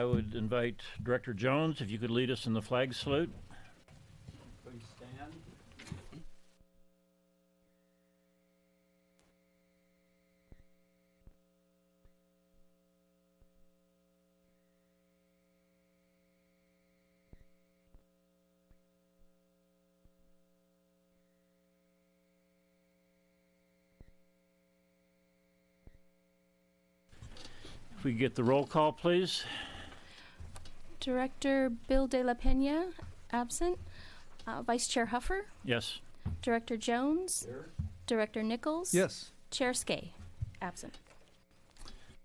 I would invite Director Jones, if you could lead us in the flag salute. Please stand. If we get the roll call, please. Director Bill De La Pena, absent. Vice Chair Huffer. Yes. Director Jones. Here. Director Nichols. Yes. Chair Skay, absent.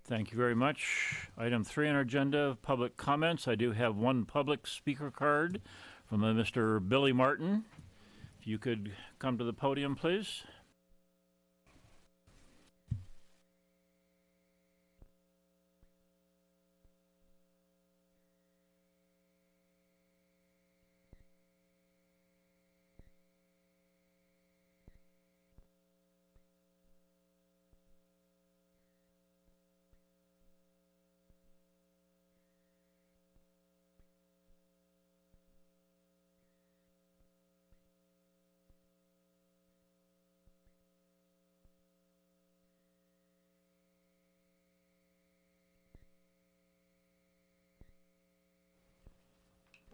Thank you very much. Item 3 on our agenda, public comments. I do have one public speaker card from Mr. Billy Martin. If you could come to the podium, please.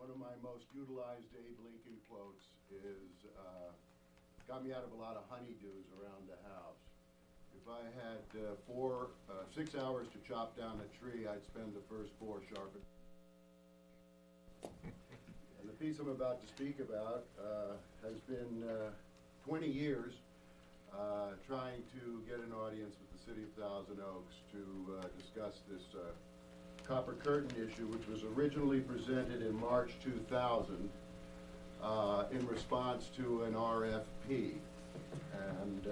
One of my most utilized Abe Lincoln quotes is, got me out of a lot of honeydews around the house. If I had 6 hours to chop down a tree, I'd spend the first 4 sharpening. And the piece I'm about to speak about has been 20 years trying to get an audience with the City of Thousand Oaks to discuss this copper curtain issue, which was originally presented in March 2000 in response to an RFP. And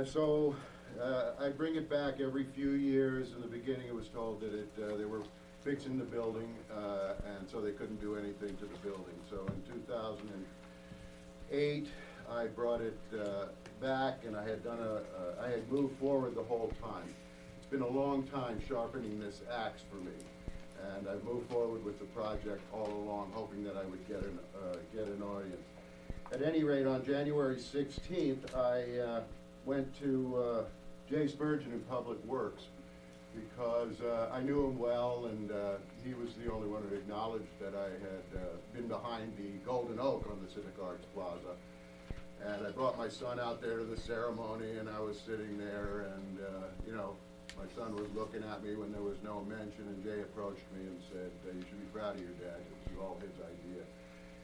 so I bring it back every few years. In the beginning it was told that they were fixing the building, and so they couldn't do anything to the building. So in 2008 I brought it back, and I had moved forward the whole time. It's been a long time sharpening this axe for me, and I've moved forward with the project all along, hoping that I would get an audience. At any rate, on January 16th, I went to Jay Spurgeon in Public Works, because I knew him well, and he was the only one who acknowledged that I had been behind the Golden Oak on the Civic Arts Plaza. And I brought my son out there to the ceremony, and I was sitting there, and you know, my son was looking at me when there was no mention, and Jay approached me and said, you should be proud of your dad. It was all his idea.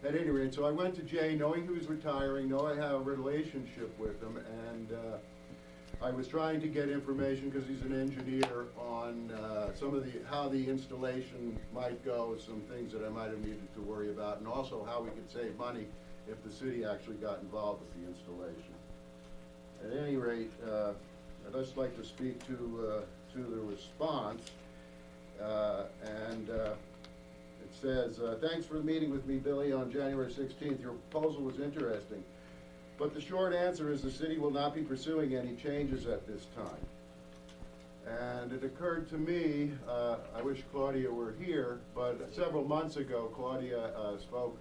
At any rate, so I went to Jay knowing he was retiring, knowing I have a relationship with him, and I was trying to get information, because he's an engineer, on some of how the installation might go, some things that I might have needed to worry about, and also how we could save money if the city actually got involved with the installation. At any rate, I'd just like to speak to the response, and it says, thanks for the meeting with me, Billy, on January 16th. Your proposal was interesting, but the short answer is the city will not be pursuing any changes at this time. And it occurred to me, I wish Claudia were here, but several months ago, Claudia spoke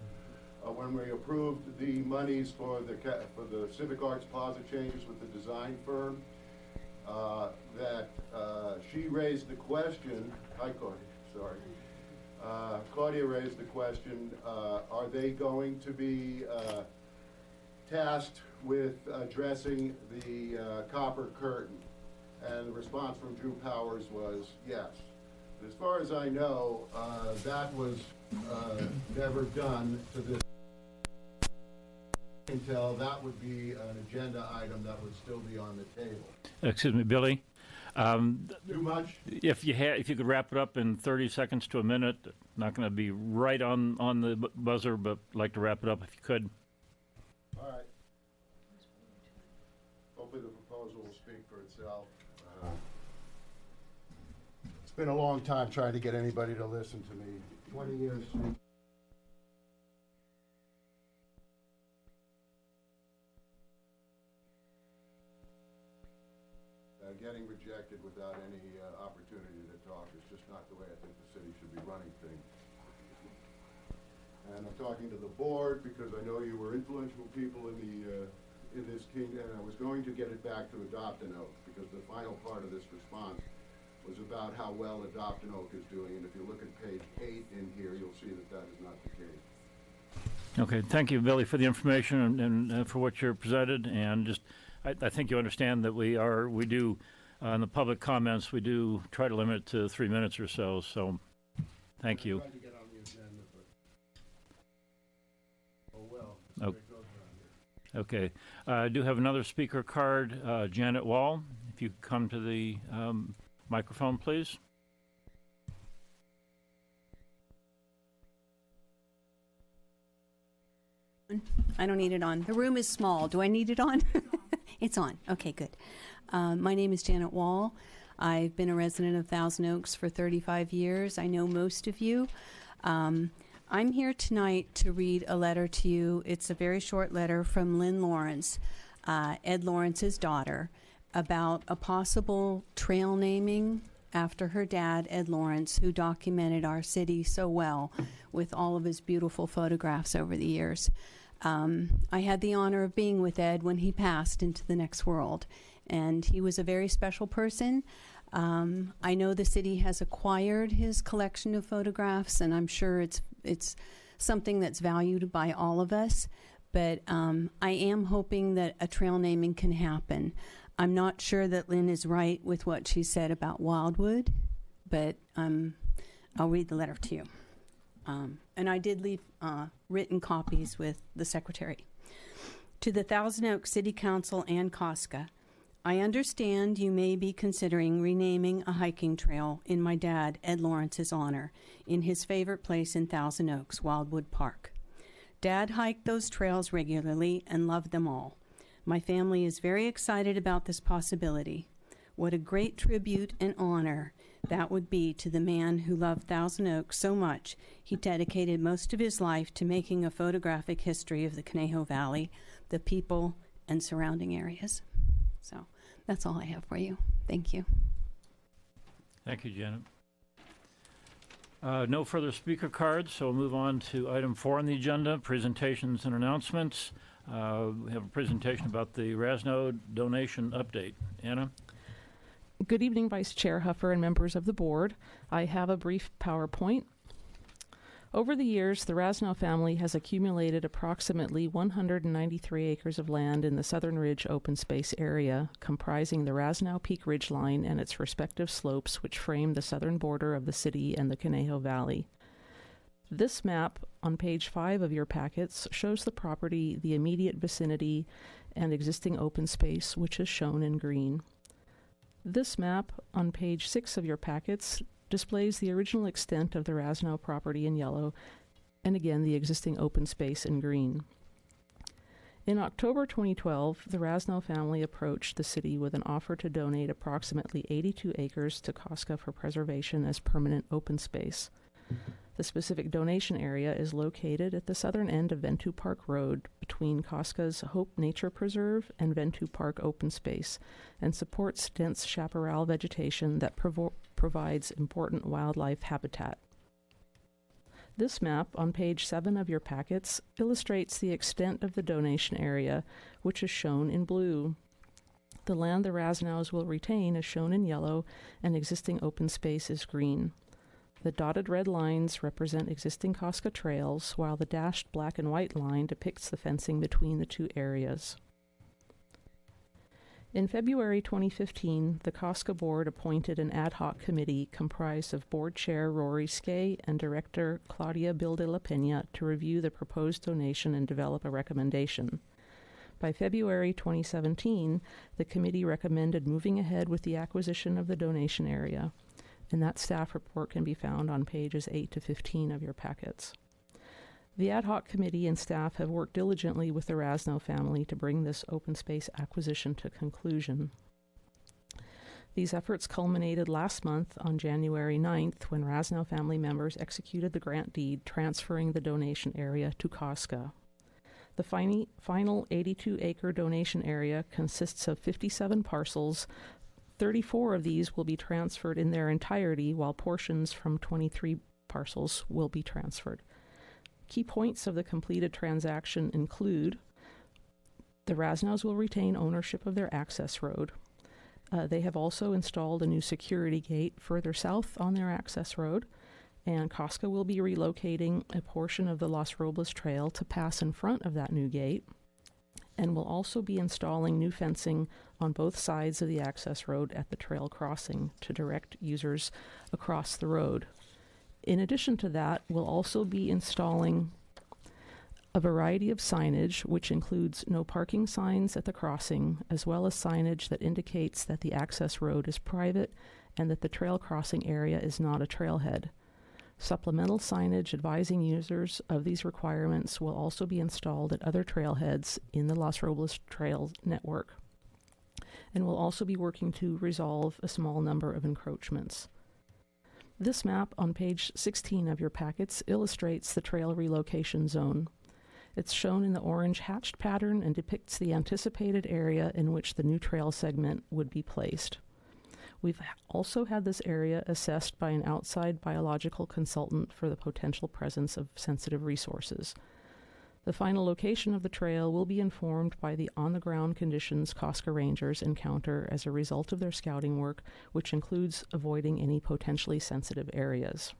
when we approved the monies for the Civic Arts Plaza changes with the design firm, that she raised the question, hi Claudia, sorry. Claudia raised the question, are they going to be tasked with addressing the copper curtain? And the response from Drew Powers was yes. As far as I know, that was never done to this until that would be an agenda item that would still be on the table. Excuse me, Billy. Too much? If you could wrap it up in 30 seconds to a minute. Not going to be right on the buzzer, but I'd like to wrap it up if you could. All right. Hopefully the proposal will speak for itself. It's been a long time trying to get anybody to listen to me. 20 years. Getting rejected without any opportunity to talk is just not the way I think the city should be running things. And I'm talking to the board because I know you were influential people in this kingdom, and I was going to get it back to Adopt an Oak, because the final part of this response was about how well Adopt an Oak is doing, and if you look at page 8 in here, you'll see that that is not the case. Okay, thank you, Billy, for the information and for what you're presented. And just, I think you understand that we do, in the public comments, we do try to limit it to 3 minutes or so. So, thank you. I tried to get on the agenda, but oh well. Oh. It goes around here. Okay, I do have another speaker card, Janet Wall. If you could come to the microphone, please. I don't need it on. The room is small. Do I need it on? It's on. Okay, good. My name is Janet Wall. I've been a resident of Thousand Oaks for 35 years. I know most of you. I'm here tonight to read a letter to you. It's a very short letter from Lynn Lawrence, Ed Lawrence's daughter, about a possible trail naming after her dad, Ed Lawrence, who documented our city so well with all of his beautiful photographs over the years. I had the honor of being with Ed when he passed into the next world, and he was a very special person. I know the city has acquired his collection of photographs, and I'm sure it's something that's valued by all of us, but I am hoping that a trail naming can happen. I'm not sure that Lynn is right with what she said about Wildwood, but I'll read the letter to you. And I did leave written copies with the secretary. To the Thousand Oaks City Council and COSCA, I understand you may be considering renaming a hiking trail in my dad, Ed Lawrence's honor, in his favorite place in Thousand Oaks, Wildwood Park. Dad hiked those trails regularly and loved them all. My family is very excited about this possibility. What a great tribute and honor that would be to the man who loved Thousand Oaks so much he dedicated most of his life to making a photographic history of the Conejo Valley, the people, and surrounding areas. So that's all I have for you. Thank you. Thank you, Janet. No further speaker cards, so we'll move on to item 4 on the agenda, presentations and announcements. We have a presentation about the RASNO donation update. Anna? Good evening, Vice Chair Huffer and members of the board. I have a brief PowerPoint. Over the years, the RASNO family has accumulated approximately 193 acres of land in the Southern Ridge open space area, comprising the RASNO Peak Ridgeline and its respective slopes, which frame the southern border of the city and the Conejo Valley. This map on page 5 of your packets shows the property, the immediate vicinity, and existing open space, which is shown in green. This map on page 6 of your packets displays the original extent of the RASNO property in yellow, and again the existing open space in green. In October 2012, the RASNO family approached the city with an offer to donate approximately 82 acres to COSCA for preservation as permanent open space. The specific donation area is located at the southern end of Ventura Park Road between COSCA's Hope Nature Preserve and Ventura Park Open Space, and supports dense chaparral vegetation that provides important wildlife habitat. This map on page 7 of your packets illustrates the extent of the donation area, which is shown in blue. The land the RASNOs will retain is shown in yellow, and existing open space is green. The dotted red lines represent existing COSCA trails, while the dashed black and white line depicts the fencing between the two areas. In February 2015, the COSCA board appointed an ad hoc committee comprised of board chair Rory Skay and director Claudia Bilde La Pena to review the proposed donation and develop a recommendation. By February 2017, the committee recommended moving ahead with the acquisition of the donation area, and that staff report can be found on pages 8 to 15 of your packets. The ad hoc committee and staff have worked diligently with the RASNO family to bring this open space acquisition to conclusion. These efforts culminated last month on January 9th when RASNO family members executed the grant deed transferring the donation area to COSCA. The final 82-acre donation area consists of 57 parcels 34 of these will be transferred in their entirety, while portions from 23 parcels will be transferred. Key points of the completed transaction include the Rasnows will retain ownership of their access road. They have also installed a new security gate further south on their access road, and COSCA will be relocating a portion of the Los Robles Trail to pass in front of that new gate, and will also be installing new fencing on both sides of the access road at the trail crossing to direct users across the road. In addition to that, we'll also be installing a variety of signage, which includes no parking signs at the crossing, as well as signage that indicates that the access road is private and that the trail crossing area is not a trailhead. Supplemental signage advising users of these requirements will also be installed at other trailheads in the Los Robles Trail network, and will also be working to resolve a small number of encroachments. This map on page 16 of your packets illustrates the trail relocation zone. It's shown in the orange hatched pattern and depicts the anticipated area in which the new trail segment would be placed. We've also had this area assessed by an outside biological consultant for the potential presence of sensitive resources. The final location of the trail will be informed by the on-the-ground conditions COSCA rangers encounter as a result of their scouting work, which includes avoiding any potentially sensitive areas.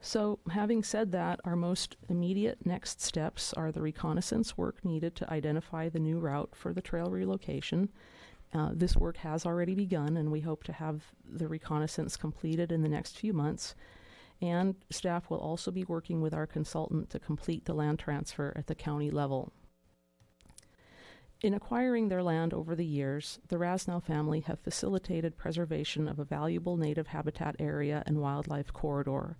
So, having said that, our most immediate next steps are the reconnaissance work needed to identify the new route for the trail relocation. This work has already begun, and we hope to have the reconnaissance completed in the next few months. And staff will also be working with our consultant to complete the land transfer at the county level. In acquiring their land over the years, the Rasnow family have facilitated preservation of a valuable native habitat area and wildlife corridor.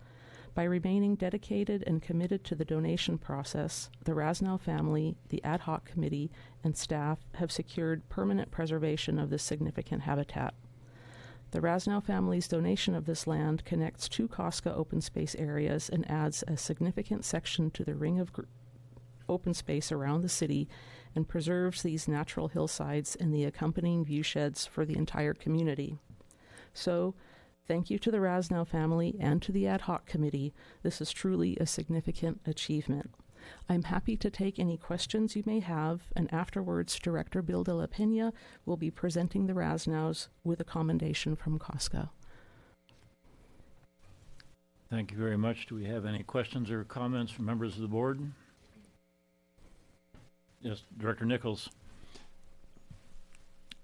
By remaining dedicated and committed to the donation process, the Rasnow family, the ad hoc committee, and staff have secured permanent preservation of this significant habitat. The Rasnow family's donation of this land connects two COSCA open space areas and adds a significant section to the ring of open space around the city and preserves these natural hillsides and the accompanying viewsheds for the entire community. So, thank you to the Rasnow family and to the ad hoc committee. This is truly a significant achievement. I'm happy to take any questions you may have, and afterwards, Director Bill de la Pena will be presenting the Rasnows with a commendation from COSCA. Thank you very much. Do we have any questions or comments from members of the board? Yes, Director Nichols.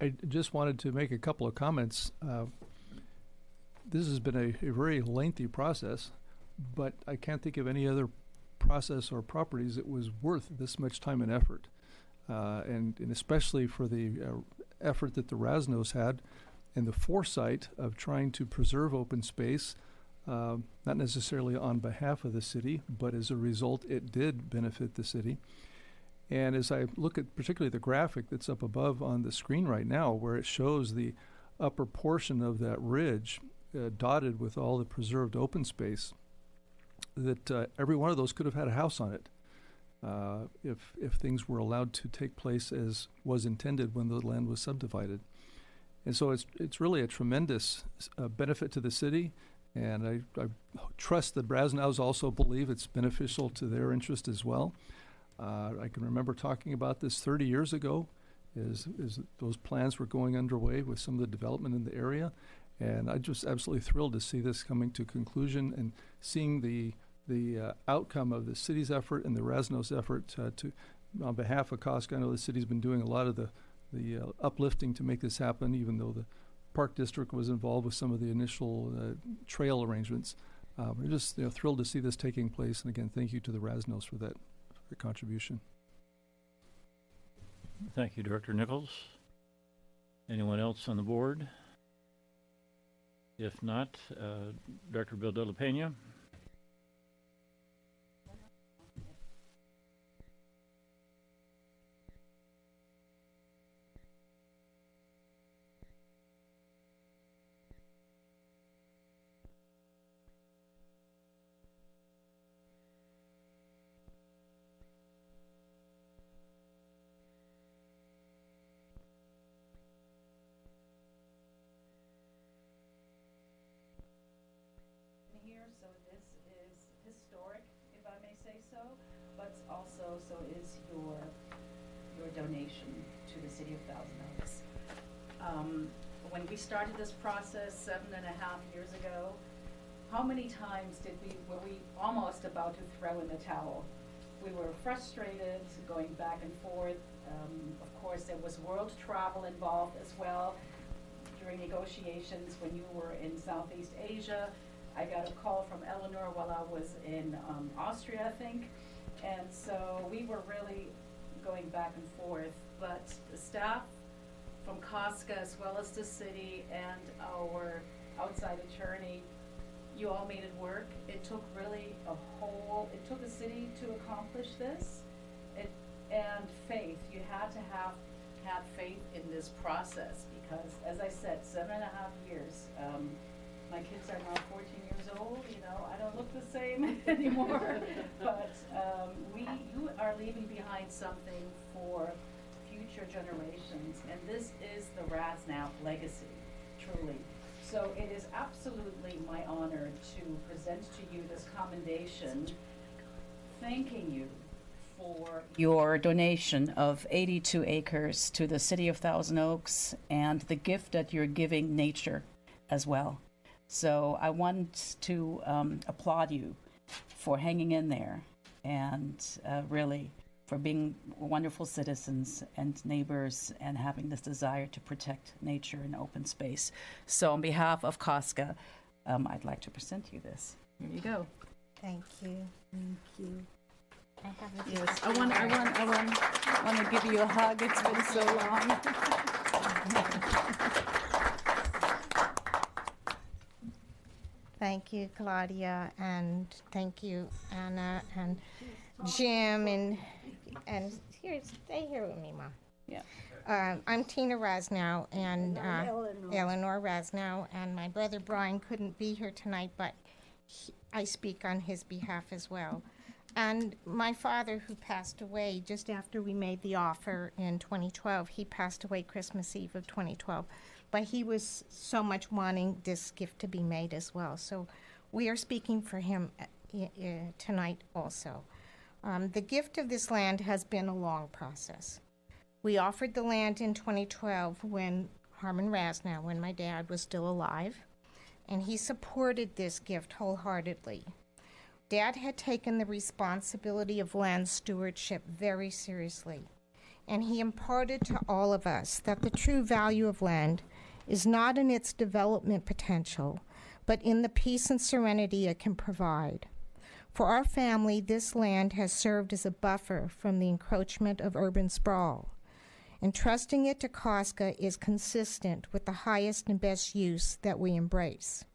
I just wanted to make a couple of comments. This has been a very lengthy process, but I can't think of any other process or properties that was worth this much time and effort, and especially for the effort that the Rasnows had and the foresight of trying to preserve open space, not necessarily on behalf of the city, but as a result it did benefit the city. And as I look at particularly the graphic that's up above on the screen right now, where it shows the upper portion of that ridge dotted with all the preserved open space, that every one of those could have had a house on it if things were allowed to take place as was intended when the land was subdivided. And so it's really a tremendous benefit to the city, and I trust that Rasnows also believe it's beneficial to their interest as well. I can remember talking about this 30 years ago as those plans were going underway with some of the development in the area. And I'm just absolutely thrilled to see this coming to conclusion and seeing the outcome of the city's effort and the Rasnows' effort to on behalf of COSCA. I know the city's been doing a lot of the uplifting to make this happen, even though the Park District was involved with some of the initial trail arrangements. We're just thrilled to see this taking place. And again, thank you to the Rasnows for that contribution. Thank you, Director Nichols. Anyone else on the board? If not, Director Bill de la Pena. so this is historic, if I may say so, but also so is your donation to the city of Thousand Oaks. When we started this process 7.5 years ago, how many times were we almost about to throw in the towel? We were frustrated, going back and forth. Of course, there was world travel involved as well. During negotiations, when you were in Southeast Asia, I got a call from Eleanor while I was in Austria, I think. And so we were really going back and forth. But the staff from COSCA, as well as the city and our outside attorney, you all made it work. It took really it took a city to accomplish this. And faith, you had to have faith in this process because, as I said, 7.5 years. My kids are now 14 years old, I don't look the same anymore. But you are leaving behind something for future generations, and this is the Rasnap legacy, truly. So it is absolutely my honor to present to you this commendation, thanking you for your donation of 82 acres to the city of Thousand Oaks and the gift that you're giving nature as well. So I want to applaud you for hanging in there and really for being wonderful citizens and neighbors and having this desire to protect nature and open space. So on behalf of COSCA, I'd like to present you this. Here you go. Thank you. Thank you. I have a Yes, I want to give you a hug. It's been so long. Thank you, Claudia, and thank you, Anna, and Jim, and here, stay here with me, Mom. Yeah. I'm Tina Rasnow, and Eleanor Rasnow, and my brother Brian couldn't be here tonight, but I speak on his behalf as well. And my father, who passed away just after we made the offer in 2012, he passed away Christmas Eve of 2012. But he was so much wanting this gift to be made as well. So we are speaking for him tonight also. The gift of this land has been a long process. We offered the land in 2012 when Harmon Rasnow, when my dad was still alive, and he supported this gift wholeheartedly. Dad had taken the responsibility of land stewardship very seriously, and he imparted to all of us that the true value of land is not in its development potential, but in the peace and serenity it can provide. For our family, this land has served as a buffer from the encroachment of urban sprawl. Entrusting it to COSCA is consistent with the highest and best use that we embrace.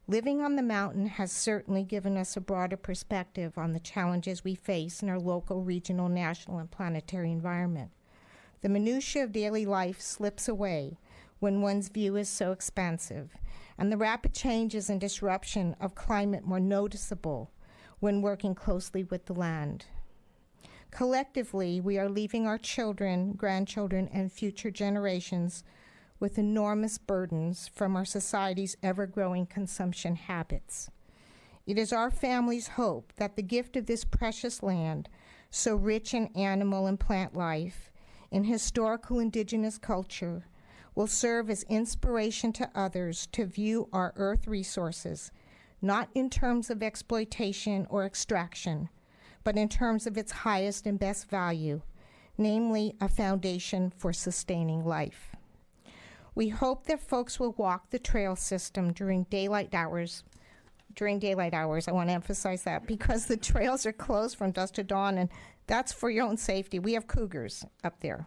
Living on the mountain has certainly given us a broader perspective on the challenges we face in our local, regional, national, and planetary environment. The minutiae of daily life slips away when one's view is so expansive, and the rapid changes and disruption of climate more noticeable when working closely with the land. Collectively, we are leaving our children, grandchildren, and future generations with enormous burdens from our society's ever-growing consumption habits. It is our family's hope that the gift of this precious land, so rich in animal and plant life, in historical indigenous culture, will serve as inspiration to others to view our earth resources, not in terms of exploitation or extraction, but in terms of its highest and best value, namely a foundation for sustaining life. We hope that folks will walk the trail system during daylight hours. I want to emphasize that, because the trails are closed from dusk to dawn, and that's for your own safety. We have cougars up there.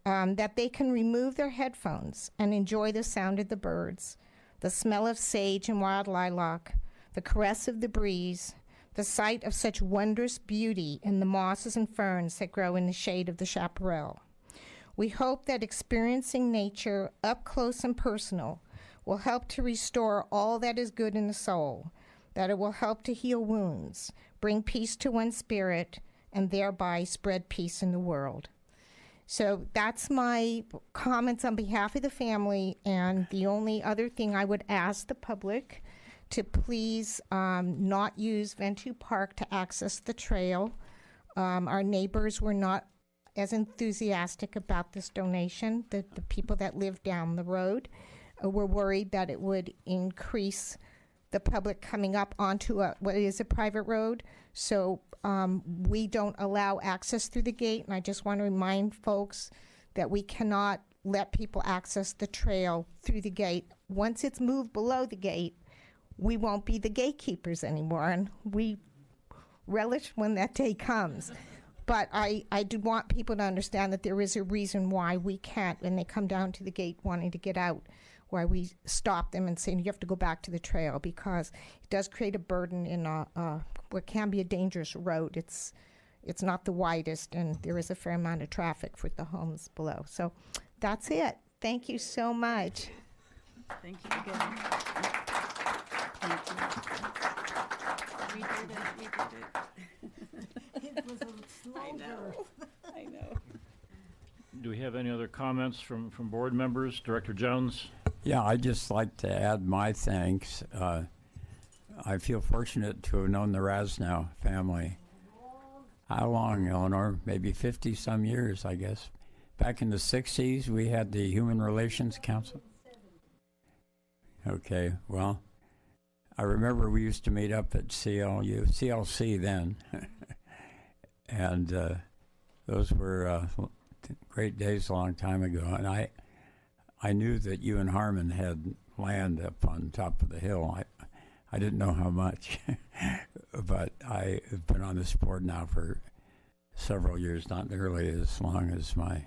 That they can remove their headphones and enjoy the sound of the birds, the smell of sage and wild lilac, the caress of the breeze, the sight of such wondrous beauty in the mosses and ferns that grow in the shade of the chaparral. We hope that experiencing nature up close and personal will help to restore all that is good in the soul, that it will help to heal wounds, bring peace to one's spirit, and thereby spread peace in the world. So that's my comments on behalf of the family, and the only other thing I would ask the public to please not use Ventura Park to access the trail. Our neighbors were not as enthusiastic about this donation. The people that live down the road were worried that it would increase the public coming up onto what is a private road. So we don't allow access through the gate, and I just want to remind folks that we cannot let people access the trail through the gate. Once it's moved below the gate, we won't be the gatekeepers anymore, and we relish when that day comes. But I do want people to understand that there is a reason why we can't, when they come down to the gate wanting to get out, why we stop them and say, you have to go back to the trail, because it does create a burden in what can be a dangerous road. It's not the widest, and there is a fair amount of traffic for the homes below. So that's it. Thank you so much. Thank you again. Thank you. We did it. We did it. It was a slow birth. I know. Do we have any other comments from board members? Director Jones? Yeah, I'd just like to add my thanks. I feel fortunate to have known the Rasnow family. How long, Eleanor? Maybe 50-some years, I guess. Back in the 60s, we had the Human Relations Council. Okay, well, I remember we used to meet up at CLC then. And those were great days a long time ago. And I knew that you and Harmon had land up on top of the hill. I didn't know how much, but I have been on this board now for several years, not nearly as long as my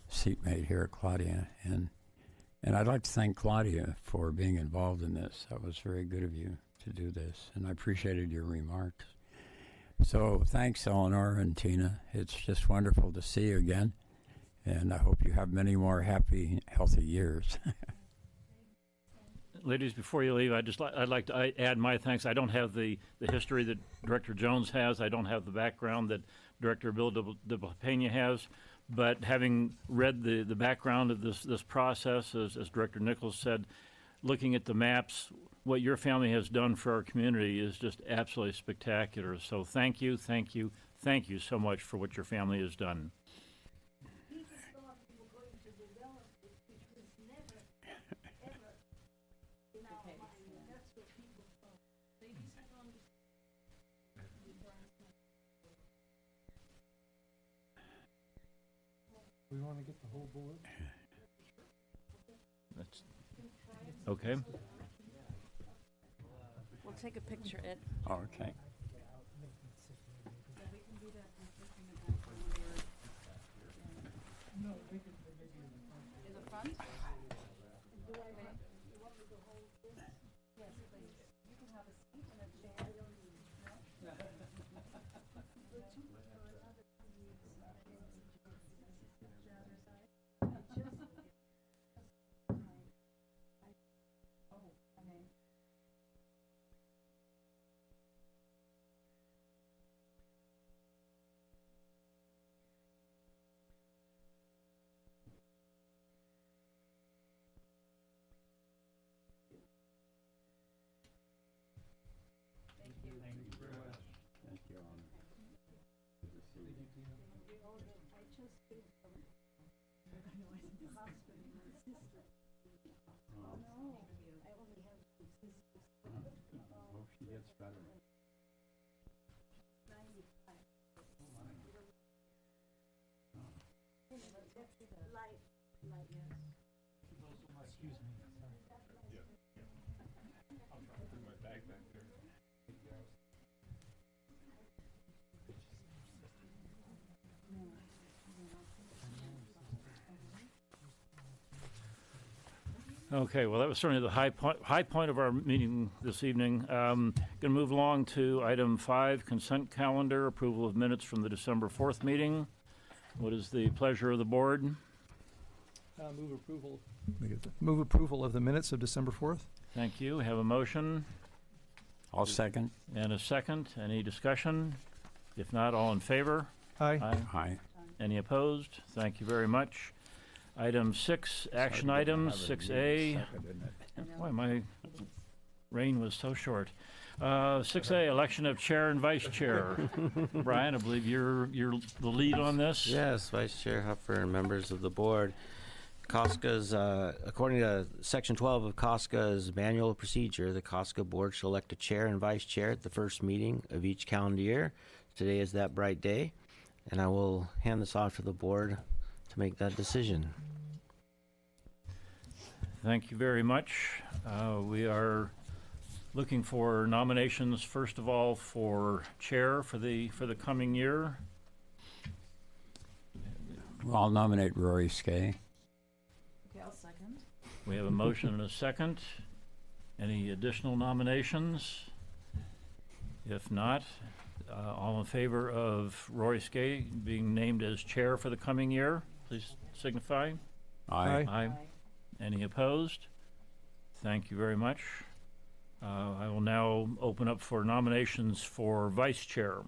seatmate here, Claudia. And I'd like to thank Claudia for being involved in this. That was very good of you to do this, and I appreciated your remarks. So thanks, Eleanor and Tina. It's just wonderful to see you again, and I hope you have many more happy, healthy years. Ladies, before you leave, I'd like to add my thanks. I don't have the history that Director Jones has. I don't have the background that Director Bill de Pena has. But having read the background of this process, as Director Nichols said, looking at the maps, what your family has done for our community is just absolutely spectacular. So thank you, thank you, thank you so much for what your family has done. We want to get the whole board? That's okay. We'll take a picture, Ed. Okay. In the front? Okay, well, that was certainly the high point of our meeting this evening. Going to move along to item 5, consent calendar, approval of minutes from the December 4th meeting. What is the pleasure of the board? Move approval. Move approval of the minutes of December 4th. Thank you. Have a motion I'll second. and a second. Any discussion? If not, all in favor? Aye. Aye. Any opposed? Thank you very much. Item 6, action items, 6A. Why am I Rain was so short. 6A, election of chair and vice chair. Brian, I believe you're the lead on this. Yes, Vice Chair Huffer and members of the board. COSCA's, according to Section 12 of COSCA's manual procedure, the COSCA board shall elect a chair and vice chair at the first meeting of each calendar year. Today is that bright day, and I will hand this off to the board to make that decision. Thank you very much. We are looking for nominations, first of all, for chair for the coming year. Well, I'll nominate Rory Skay. Okay, I'll second. We have a motion and a second. Any additional nominations? If not, all in favor of Rory Skay being named as chair for the coming year, please signify. Aye. Aye. Any opposed? Thank you very much. I will now open up for nominations for vice chair.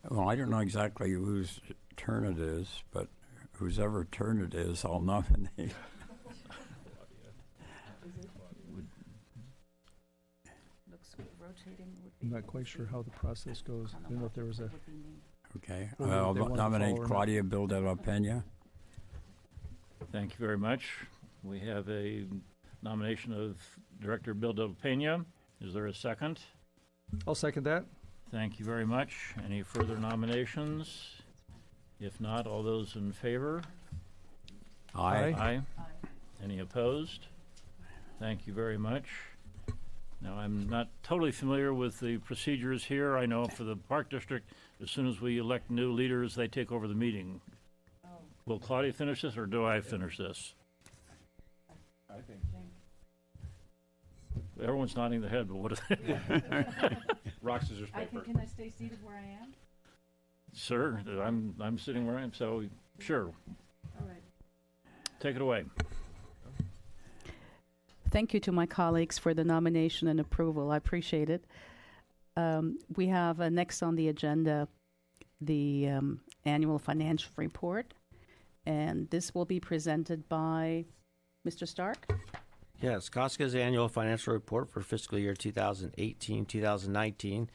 Well, I don't know exactly whose turn it is, but whose ever turn it is, I'll nominate. Looks rotating would be. I'm not quite sure how the process goes. I don't know if there was a. Okay. Well, I'll they wanna nominate follow or not. Claudia Bildella Pena. Thank you very much. We have a nomination of Director Bill Del Pena. Is there a second? I'll second that. Thank you very much. Any further nominations? If not, all those in favor? Aye. Aye. Any opposed? Thank you very much. Now, I'm not totally familiar with the procedures here. I know for the Park District, as soon as we elect new leaders, they take over the meeting. Oh, Will Claudia finish this, or do I finish this? I think. Everyone's nodding their head, but what is it? Rock, scissors, paper. can I stay seated where I am? Sir, I'm sitting where I am, so sure. All right. Take it away. Thank you to my colleagues for the nomination and approval. I appreciate it. We have next on the agenda the annual financial report, and this will be presented by Mr. Stark. Yes, COSCA's annual financial report for fiscal year 2018-2019,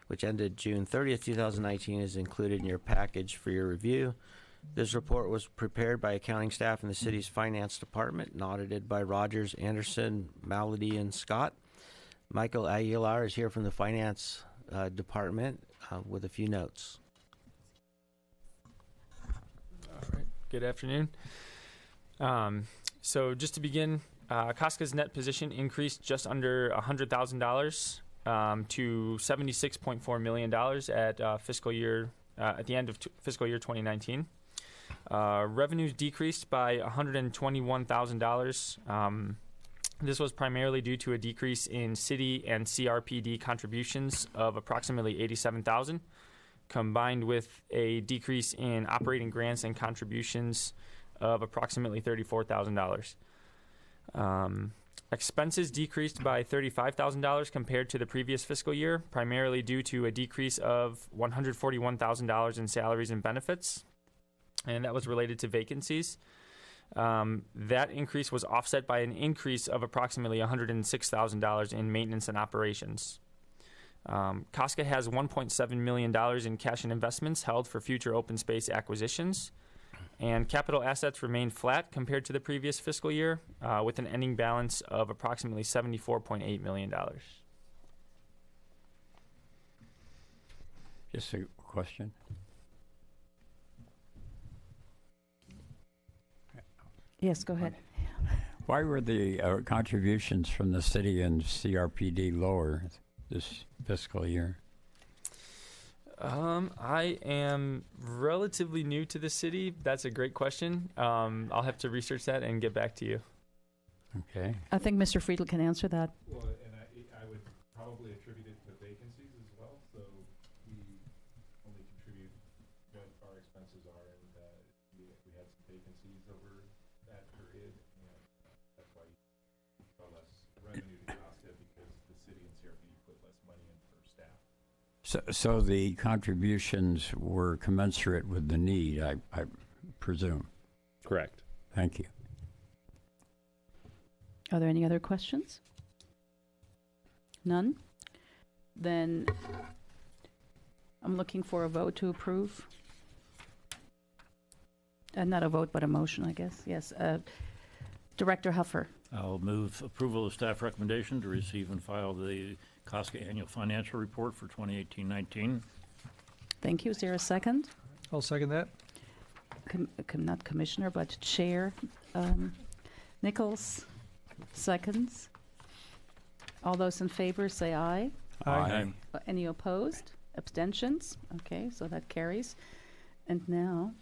which ended June 30th, 2019, is included in your package for your review. This report was prepared by accounting staff in the city's finance department and audited by Rogers, Anderson, Malady, and Scott. Michael Aguilar is here from the finance department with a few notes. All right. Good afternoon. So just to begin, COSCA's net position increased just under $100,000 to $76.4 million at at the end of fiscal year 2019. Revenues decreased by $121,000. This was primarily due to a decrease in city and CRPD contributions of approximately $87,000, combined with a decrease in operating grants and contributions of approximately $34,000. Expenses decreased by $35,000 compared to the previous fiscal year, primarily due to a decrease of $141,000 in salaries and benefits, and that was related to vacancies. That increase was offset by an increase of approximately $106,000 in maintenance and operations. COSCA has $1.7 million in cash and investments held for future open space acquisitions, and capital assets remained flat compared to the previous fiscal year, with an ending balance of approximately $74.8 million. Just a question. Yes, go ahead. Why were the contributions from the city and CRPD lower this fiscal year? I am relatively new to the city. That's a great question. I'll have to research that and get back to you. Okay. I think Mr. Friedel can answer that. Well, and I would probably attribute it to vacancies as well. So we only contribute what our expenses are, and we had some vacancies over that period, and that's why we saw less revenue to COSCA, because the city and CRPD put less money in for staff. So the contributions were commensurate with the need, I presume. Correct. Thank you. Are there any other questions? None? Then I'm looking for a vote to approve. Not a vote, but a motion, I guess. Yes. Director Huffer. I'll move approval of staff recommendation to receive and file the COSCA annual financial report for 2018-19. Thank you. Is there a second? I'll second that. Not Commissioner, but Chair Nichols seconds. All those in favor say aye. Aye. Any opposed? Abstentions? Okay, so that carries. And now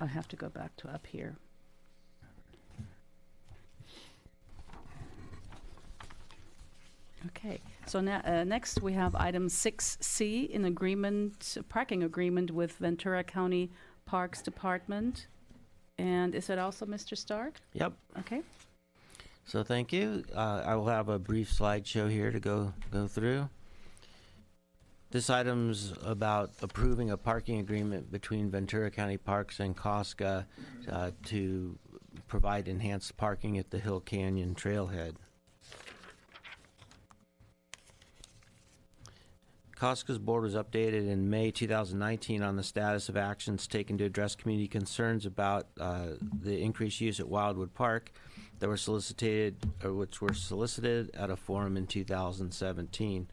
I have to go back to up here. Okay, so now next we have item 6C, an agreement, parking agreement with Ventura County Parks Department. And is it also Mr. Stark? Yep. Okay. So thank you. I will have a brief slideshow here to go through. This item's about approving a parking agreement between Ventura County Parks and COSCA to provide enhanced parking at the Hill Canyon Trailhead. COSCA's board was updated in May 2019 on the status of actions taken to address community concerns about the increased use at Wildwood Park that were which were solicited at a forum in 2017.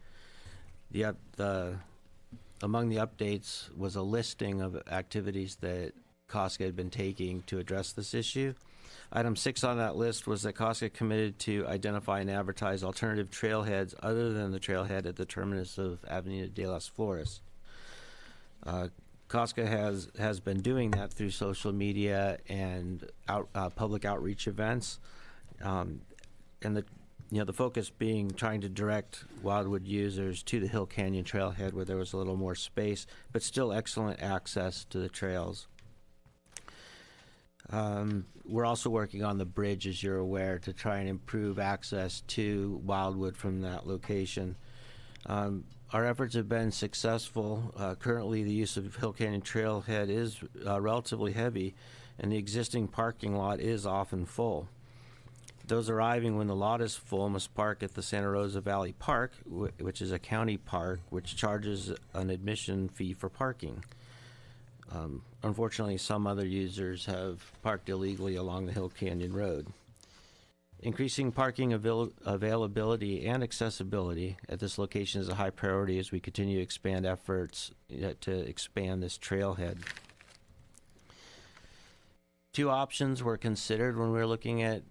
Among the updates was a listing of activities that COSCA had been taking to address this issue. Item 6 on that list was that COSCA committed to identify and advertise alternative trailheads other than the trailhead at the terminus of Avenida de las Flores. COSCA has been doing that through social media and public outreach events, and the focus being trying to direct Wildwood users to the Hill Canyon Trailhead where there was a little more space, but still excellent access to the trails. We're also working on the bridge, as you're aware, to try and improve access to Wildwood from that location. Our efforts have been successful. Currently, the use of Hill Canyon Trailhead is relatively heavy, and the existing parking lot is often full. Those arriving when the lot is full must park at the Santa Rosa Valley Park, which is a county park, which charges an admission fee for parking. Unfortunately, some other users have parked illegally along the Hill Canyon Road. Increasing parking availability and accessibility at this location is a high priority as we continue to expand efforts to expand this trailhead. Two options were considered when we were looking at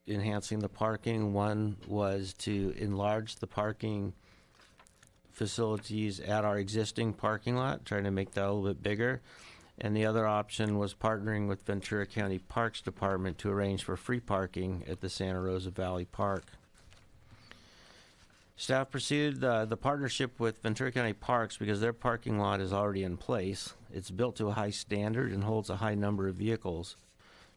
enhancing the parking. One was to enlarge the parking facilities at our existing parking lot, trying to make that a little bit bigger. And the other option was partnering with Ventura County Parks Department to arrange for free parking at the Santa Rosa Valley Park. Staff pursued the partnership with Ventura County Parks because their parking lot is already in place. It's built to a high standard and holds a high number of vehicles.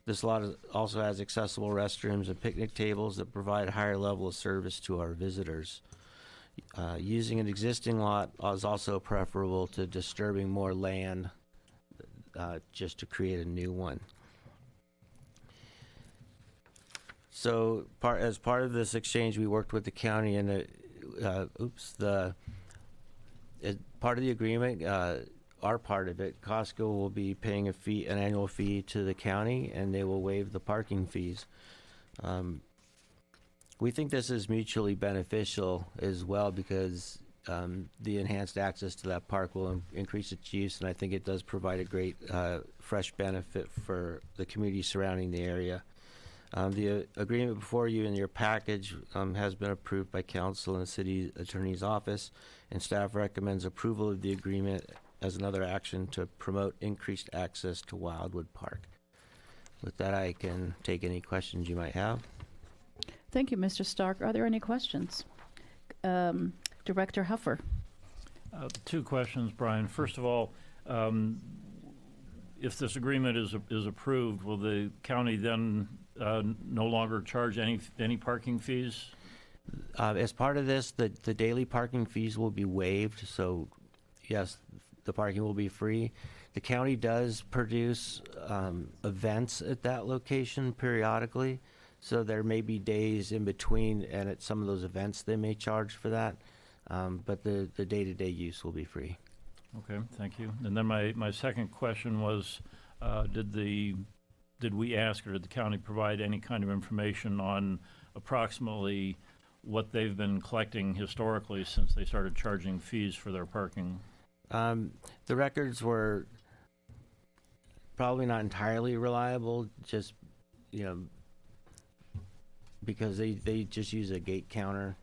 This lot also has accessible restrooms and picnic tables that provide a higher level of service to our visitors. Using an existing lot is also preferable to disturbing more land just to create a new one. So as part of this exchange, we worked with the county and part of the agreement, our part of it, Costco will be paying an annual fee to the county, and they will waive the parking fees. We think this is mutually beneficial as well because the enhanced access to that park will increase its use, and I think it does provide a great fresh benefit for the community surrounding the area. The agreement before you in your package has been approved by council and the city attorney's office, and staff recommends approval of the agreement as another action to promote increased access to Wildwood Park. With that, I can take any questions you might have. Thank you, Mr. Stark. Are there any questions? Director Huffer. Two questions, Brian. First of all, if this agreement is approved, will the county then no longer charge any parking fees? As part of this, the daily parking fees will be waived. So, yes, the parking will be free. The county does produce events at that location periodically, so there may be days in between, and at some of those events they may charge for that, but the day-to-day use will be free. Okay, thank you. And then my second question was, did we ask or did the county provide any kind of information on approximately what they've been collecting historically since they started charging fees for their parking? The records were probably not entirely reliable, just, because they just use a gate counter.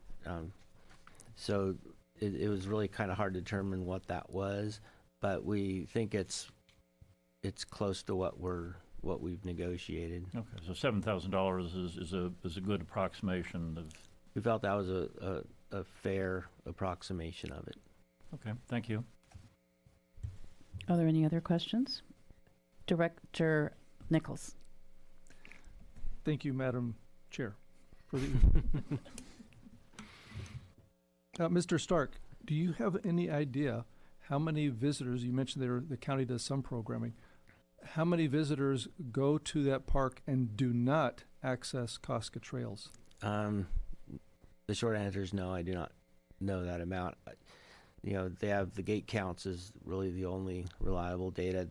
So it was really kind of hard to determine what that was, but we think it's close to what we've negotiated. Okay, so $7,000 is a good approximation of. We felt that was a fair approximation of it. Okay, thank you. Are there any other questions? Director Nichols. Thank you, Madam Chair. For the Mr. Stark, do you have any idea how many visitors, you mentioned the county does some programming, how many visitors go to that park and do not access COSCA trails? The short answer is no, I do not know that amount. They have the gate counts is really the only reliable data.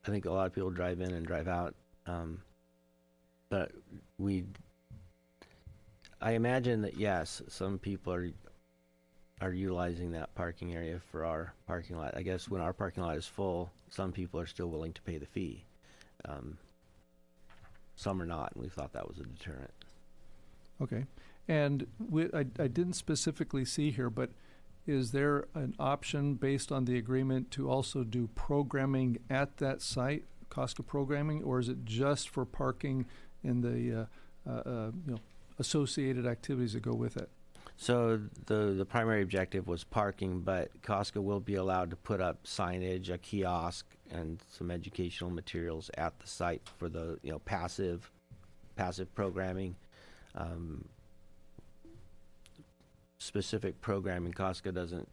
I think a lot of people drive in and drive out, but I imagine that yes, some people are utilizing that parking area for our parking lot. I guess when our parking lot is full, some people are still willing to pay the fee. Some are not, and we thought that was a deterrent. Okay. And I didn't specifically see here, but is there an option based on the agreement to also do programming at that site, COSCA programming, or is it just for parking and the associated activities that go with it? So the primary objective was parking, but COSCA will be allowed to put up signage, a kiosk, and some educational materials at the site for the passive programming. Specific programming, COSCA doesn't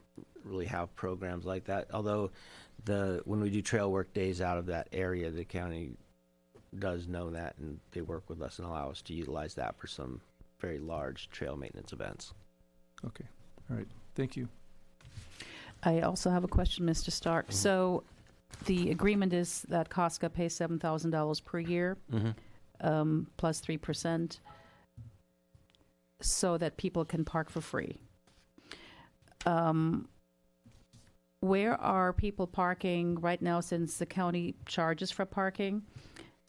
really have programs like that. Although when we do trail work days out of that area, the county does know that, and they work with us and allow us to utilize that for some very large trail maintenance events. Okay. All right. Thank you. I also have a question, Mr. Stark. Mm-hmm. So the agreement is that COSCA pays $7,000 per year, mm-hmm. Plus 3%, so that people can park for free. Where are people parking right now since the county charges for parking?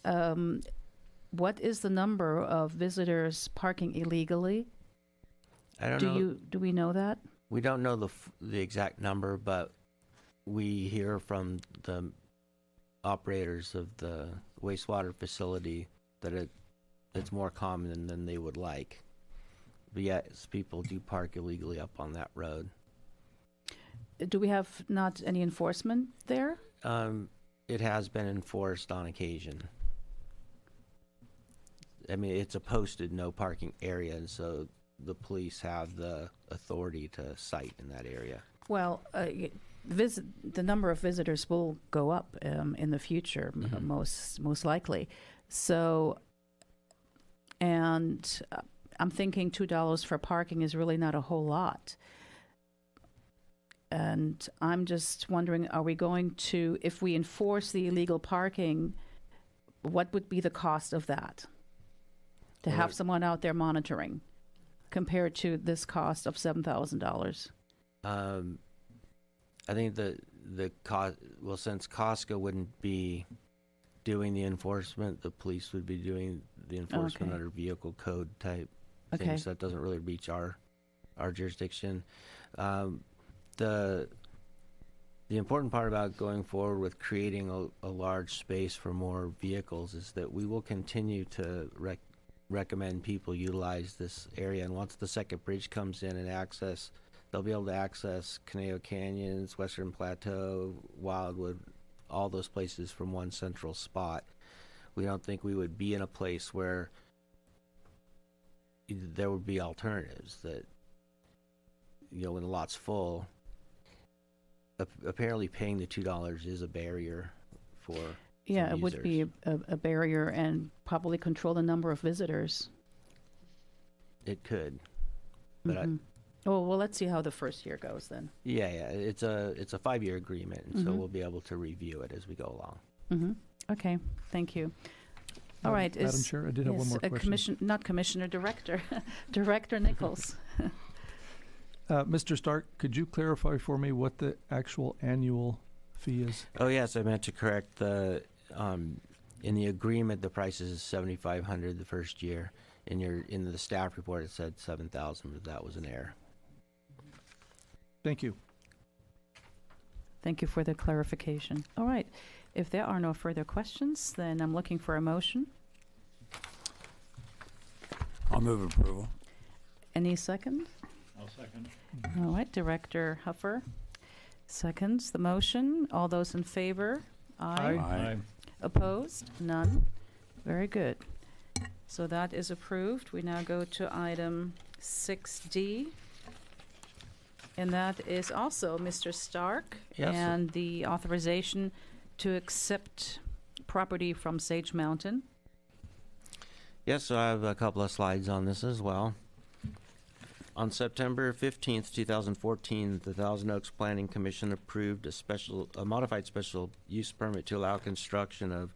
What is the number of visitors parking illegally? I don't know. Do we know that? We don't know the exact number, but we hear from the operators of the wastewater facility that it's more common than they would like. But yes, people do park illegally up on that road. Do we have not any enforcement there? It has been enforced on occasion. I mean, it's a posted no parking area, and so the police have the authority to cite in that area. Well, the number of visitors will go up in the future, mm-hmm. most likely. So, and I'm thinking $2 for parking is really not a whole lot. And I'm just wondering, are we going to, if we enforce the illegal parking, what would be the cost of that? To have someone out there monitoring, compared to this cost of $7,000? I think the cost, well, since COSCA wouldn't be doing the enforcement, the police would be doing the enforcement under vehicle code type things. That doesn't really reach our jurisdiction. The important part about going forward with creating a large space for more vehicles is that we will continue to recommend people utilize this area, and once the second bridge comes in and they'll be able to access Conejo Canyons, Western Plateau, Wildwood, all those places from one central spot. We don't think we would be in a place where there would be alternatives that, when the lot's full. Apparently paying the $2 is a barrier for Yeah, for it would be users. a barrier and probably control the number of visitors. It could, but Mhm. Oh, well, let's see how the first year goes then. yeah, it's a 5-year agreement, and so Mhm. we'll be able to review it as we go along. Mm-hmm. Okay, thank you. All right. Madam Chair, I did have one more question. Not Commissioner, Director. Director Nichols. Mr. Stark, could you clarify for me what the actual annual fee is? Oh yes, I meant to correct the in the agreement the price is $7,500 the first year. In the staff report it said $7,000, but that was an error. Thank you. Thank you for the clarification. All right. If there are no further questions, then I'm looking for a motion. I'll move approval. Any second? I'll second. All right, Director Huffer seconds the motion. All those in favor? Aye. Aye. Opposed? None. Very good. So that is approved. We now go to item 6D. And that is also Mr. Stark. Yes. And the authorization to accept property from Sage Mountain. Yes, so I have a couple of slides on this as well. On September 15th, 2014, the Thousand Oaks Planning Commission approved a modified special use permit to allow construction of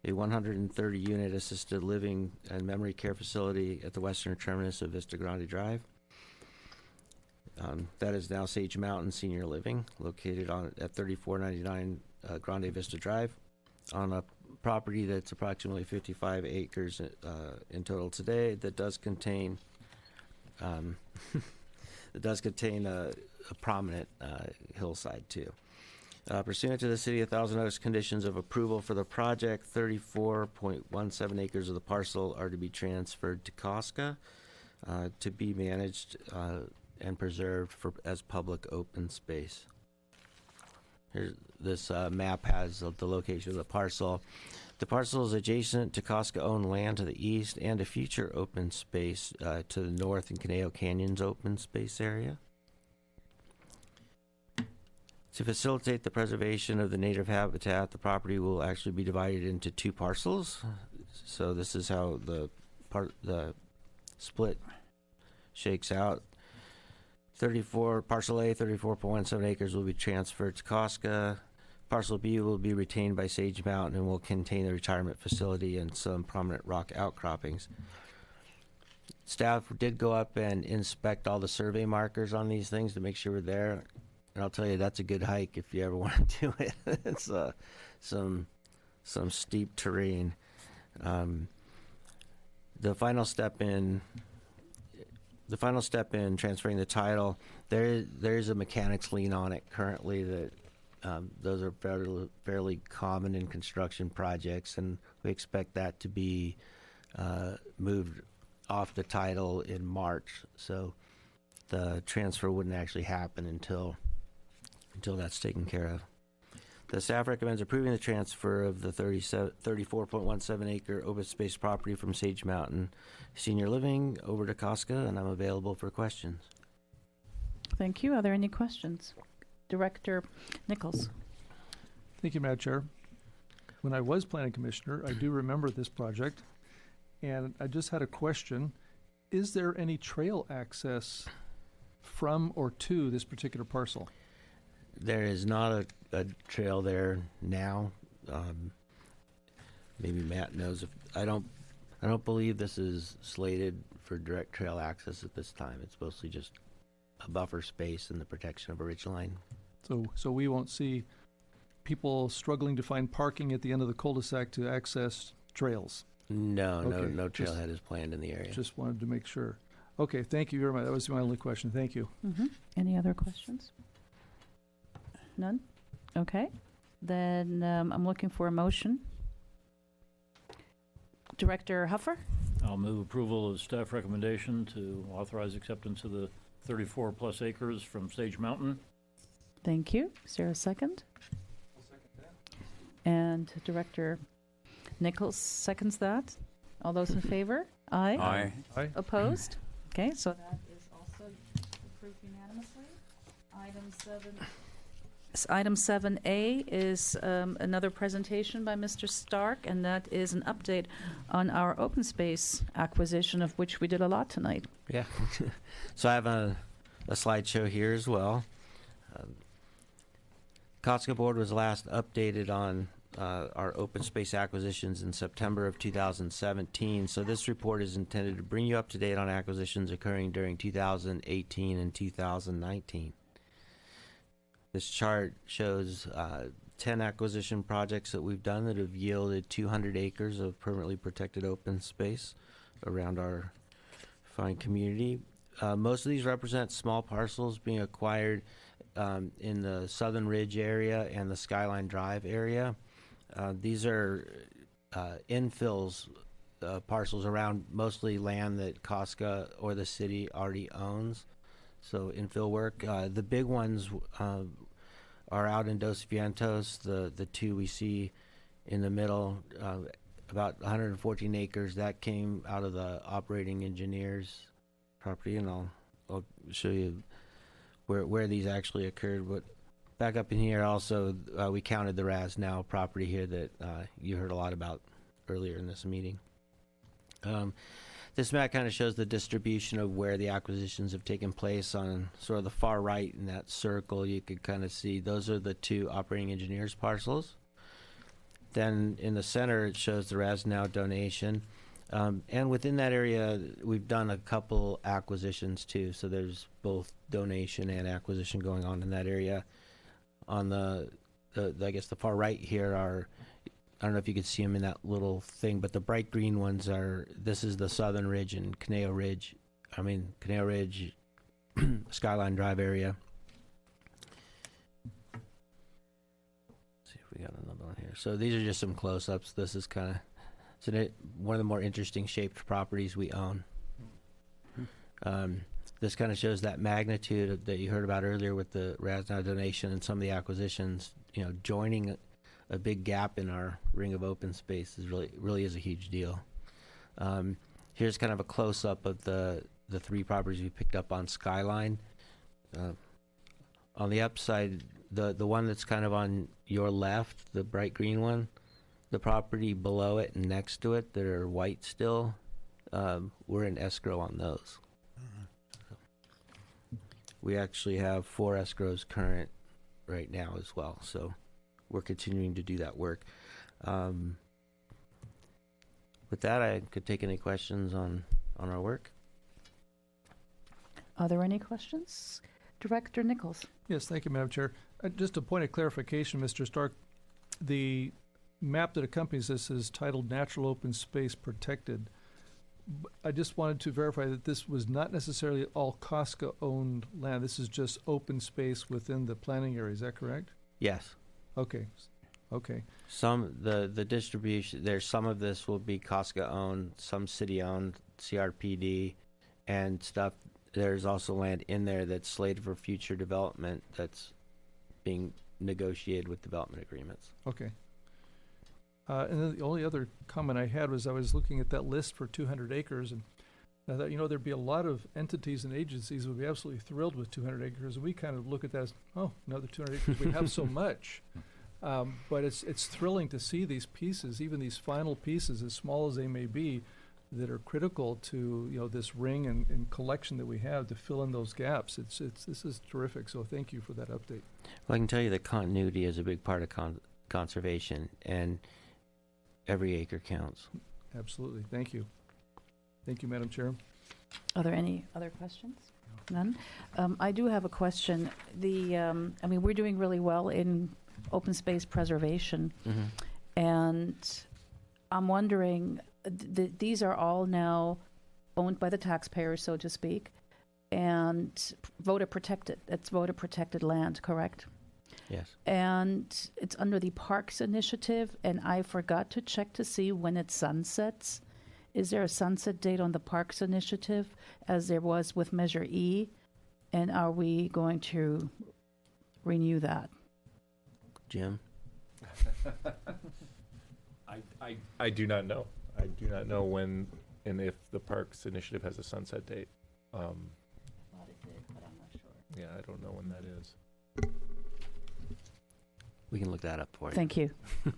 a 130-unit assisted living and memory care facility at the western terminus of Vista Grande Drive. That is now Sage Mountain Senior Living, located at 3499 Grande Vista Drive, on a property that's approximately 55 acres in total today. That does contain a prominent hillside too. Pursuant to the City of Thousand Oaks conditions of approval for the project, 34.17 acres of the parcel are to be transferred to COSCA to be managed and preserved as public open space. This map has the location of the parcel. The parcel is adjacent to COSCA-owned land to the east and a future open space to the north in Conejo Canyon's open space area. To facilitate the preservation of the native habitat, the property will actually be divided into 2 parcels. So this is how the split shakes out. Parcel A, 34.17 acres will be transferred to COSCA. Parcel B will be retained by Sage Mountain and will contain a retirement facility and some prominent rock outcroppings. Staff did go up and inspect all the survey markers on these things to make sure we're there. And I'll tell you, that's a good hike if you ever want to do it. It's some steep terrain. The final step in transferring the title, there is a mechanics lien on it currently. That those are fairly common in construction projects, and we expect that to be moved off the title in March. So the transfer wouldn't actually happen until that's taken care of. The staff recommends approving the transfer of the 34.17 acre open space property from Sage Mountain Senior Living over to COSCA, and I'm available for questions. Thank you. Are there any questions? Director Nichols. Thank you, Madam Chair. When I was planning commissioner, I do remember this project, and I just had a question. Is there any trail access from or to this particular parcel? There is not a trail there now. Maybe Matt knows. I don't believe this is slated for direct trail access at this time. It's mostly just a buffer space and the protection of a ridgeline. So we won't see people struggling to find parking at the end of the cul-de-sac to access trails? No, Okay, no trailhead is planned in the area. Just wanted to make sure. Okay, thank you very much. That was my only question. Thank you. Mm-hmm. Any other questions? None? Okay. Then I'm looking for a motion. Director Huffer? I'll move approval of staff recommendation to authorize acceptance of the 34 plus acres from Sage Mountain. Thank you. Is there a second? I'll second that. And Director Nichols seconds that. All those in favor? Aye. Aye. Aye. Opposed? Okay, so that is also approved unanimously. Item 7. Item 7A is another presentation by Mr. Stark, and that is an update on our open space acquisition, of which we did a lot tonight. Yeah. So I have a slideshow here as well. COSCA board was last updated on our open space acquisitions in September of 2017. So this report is intended to bring you up to date on acquisitions occurring during 2018 and 2019. This chart shows 10 acquisition projects that we've done that have yielded 200 acres of permanently protected open space around our fine community. Most of these represent small parcels being acquired in the Southern Ridge area and the Skyline Drive area. These are infills, parcels around mostly land that COSCA or the city already owns. So infill work. The big ones are out in Dos Vientos. The two we see in the middle, about 114 acres. That came out of the operating engineer's property, and I'll show you where these actually occurred. But back up in here also, we counted the Raz Now property here that you heard a lot about earlier in this meeting. This map kind of shows the distribution of where the acquisitions have taken place. On sort of the far right in that circle, you could kind of see those are the two operating engineers parcels. Then in the center, it shows the Raz Now donation. And within that area, we've done a couple acquisitions too. So there's both donation and acquisition going on in that area. On the I guess the far right here are, I don't know if you could see them in that little thing, but the bright green ones are, this is the Southern Ridge and Conejo Ridge, Skyline Drive area. Let's see if we got another one here. So these are just some close-ups. This is kind of one of the more interesting shaped properties we own. This kind of shows that magnitude that you heard about earlier with the Raz Now donation and some of the acquisitions. You know, joining a big gap in our ring of open space is really is a huge deal. Here's kind of a close up of the three properties we picked up on Skyline. On the upside, the one that's kind of on your left, the bright green one, the property below it and next to it that are white still, we're in escrow on those. We actually have 4 escrows current right now as well, so we're continuing to do that work. With that, I could take any questions on our work. Are there any questions? Director Nichols. Yes, thank you, Madam Chair. Just a point of clarification, Mr. Stark. The map that accompanies this is titled Natural Open Space Protected. I just wanted to verify that this was not necessarily all COSCA-owned land. This is just open space within the planning area. Is that correct? Yes. Okay. Okay. Some the distribution there's some of this will be COSCA owned, some city owned, CRPD, and stuff. There's also land in there that's slated for future development that's being negotiated with development agreements. Okay. And then the only other comment I had was I was looking at that list for 200 acres, and I thought, there'd be a lot of entities and agencies would be absolutely thrilled with 200 acres, and we kind of look at that as, another 200 acres. We have so much. But it's thrilling to see these pieces, even these final pieces, as small as they may be, that are critical to this ring and collection that we have to fill in those gaps. This is terrific. So thank you for that update. Well, I can tell you that continuity is a big part of conservation, and every acre counts. Absolutely. Thank you. Thank you, Madam Chair. Are there any other questions? None. I do have a question. We're doing really well in open space preservation, and I'm wondering, these are all now owned by the taxpayers, so to speak, and voter protected. It's voter protected land, correct? Yes. And it's under the Parks Initiative, and I forgot to check to see when it sunsets. Is there a sunset date on the Parks Initiative, as there was with Measure E? And are we going to renew that? Jim? I do not know. I do not know when and if the Parks Initiative has a sunset date. I thought it did, but I'm not sure. Yeah, I don't know when that is. We can look that up for you. Thank you.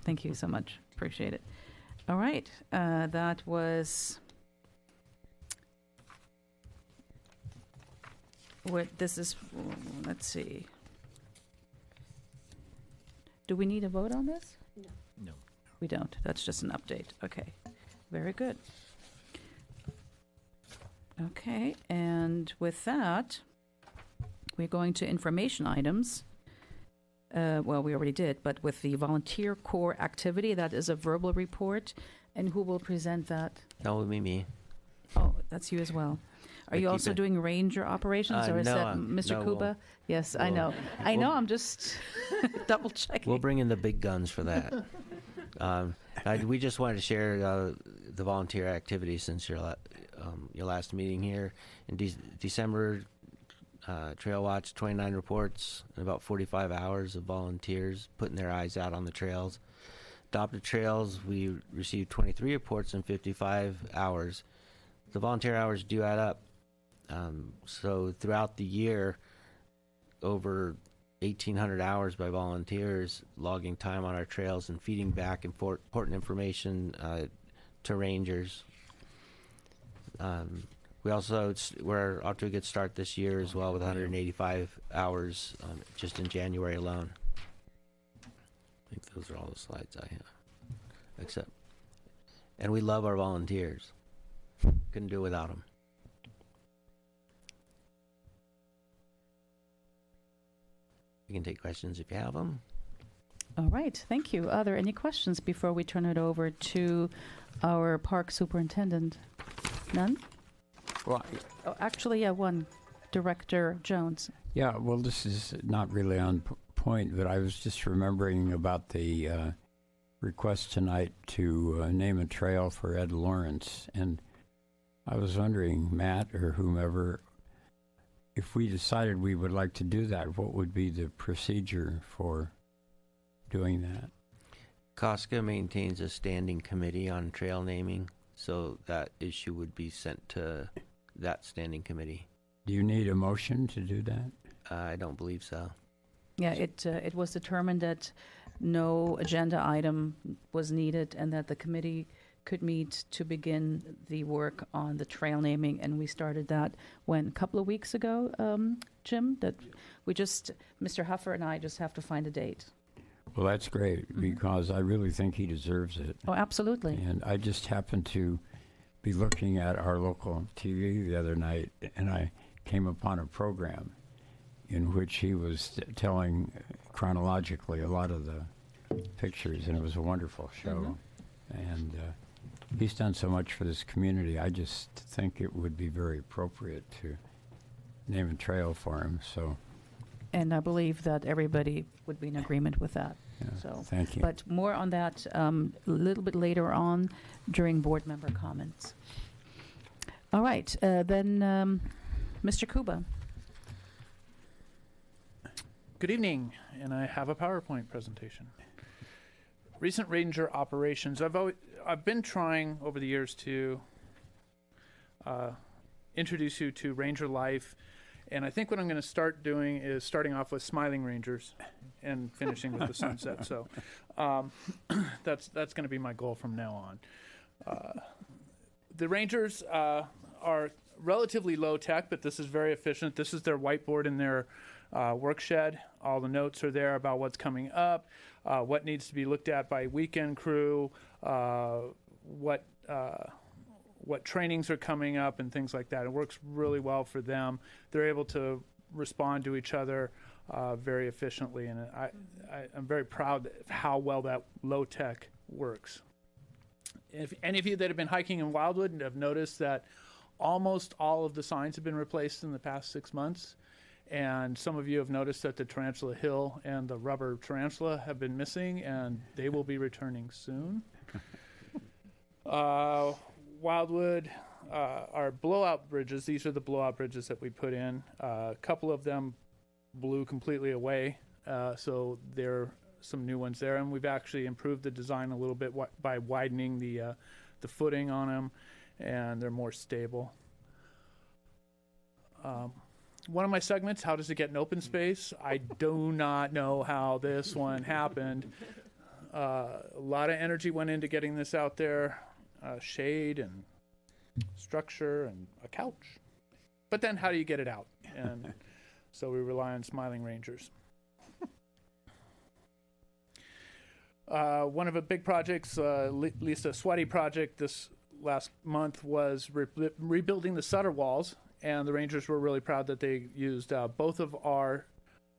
Thank you so much. Appreciate it. All right. That was what this is. Let's see. Do we need a vote on this? No. We don't. That's just an update. Okay. Very good. Okay. And with that, we're going to information items. Well, we already did, but with the volunteer corps activity, that is a verbal report. And who will present that? That would be me. Oh, that's you as well. Are I you keep also it- doing ranger operations, or is no, that Mr. no, Kuba? Yes, I know. I know. I'm just double checking. We'll bring in the big guns for that. We just wanted to share the volunteer activity since your last meeting here in December. Trail Watch, 29 reports, and about 45 hours of volunteers putting their eyes out on the trails. Adopted Trails, we received 23 reports in 55 hours. The volunteer hours do add up. So throughout the year, over 1,800 hours by volunteers logging time on our trails and feeding back important information to rangers. We're off to a good start this year as well with 185 hours just in January alone. I think those are all the slides I have. And we love our volunteers. Couldn't do it without them. You can take questions if you have them. All right. Thank you. Are there any questions before we turn it over to our park superintendent? None? Well, Oh, actually, yeah, one. Director Jones. yeah, well, this is not really on point, but I was just remembering about the request tonight to name a trail for Ed Lawrence. And I was wondering, Matt or whomever, if we decided we would like to do that, what would be the procedure for doing that? COSCA maintains a standing committee on trail naming, so that issue would be sent to that standing committee. Do you need a motion to do that? I don't believe so. Yeah, it was determined that no agenda item was needed and that the committee could meet to begin the work on the trail naming, and we started that a couple of weeks ago, Jim, that Mr. Huffer and I just have to find a date. Well, that's great, because I really think he deserves it. Oh, absolutely. And I just happened to be looking at our local TV the other night, and I came upon a program in which he was telling chronologically a lot of the pictures, and it was a wonderful show. And he's done so much for this community. I just think it would be very appropriate to name a trail for him. So, And I believe that everybody would be in agreement with that. yeah, So, thank you. but more on that a little bit later on during board member comments. All right, then Mr. Kuba. Good evening, and I have a PowerPoint presentation. Recent ranger operations. I've been trying over the years to introduce you to ranger life, and I think what I'm going to start doing is starting off with smiling rangers and finishing with the sunset. So that's going to be my goal from now on. The rangers are relatively low tech, but this is very efficient. This is their whiteboard in their work shed. All the notes are there about what's coming up, what needs to be looked at by weekend crew, what trainings are coming up, and things like that. It works really well for them. They're able to respond to each other very efficiently, and I'm very proud of how well that low tech works. If any of you that have been hiking in Wildwood have noticed that almost all of the signs have been replaced in the past 6 months. And some of you have noticed that the Tarantula Hill and the rubber tarantula have been missing, and they will be returning soon. Wildwood, our blowout bridges, these are the blowout bridges that we put in. A couple of them blew completely away, so there are some new ones there. And we've actually improved the design a little bit by widening the footing on them, and they're more stable. one of my segments, how does it get in open space? I do not know how this one happened. A lot of energy went into getting this out there, shade and structure and a couch. But then how do you get it out? And so we rely on Smiling Rangers. One of the big projects, at least a sweaty project this last month, was rebuilding the Sutter walls. And the Rangers were really proud that they used both of our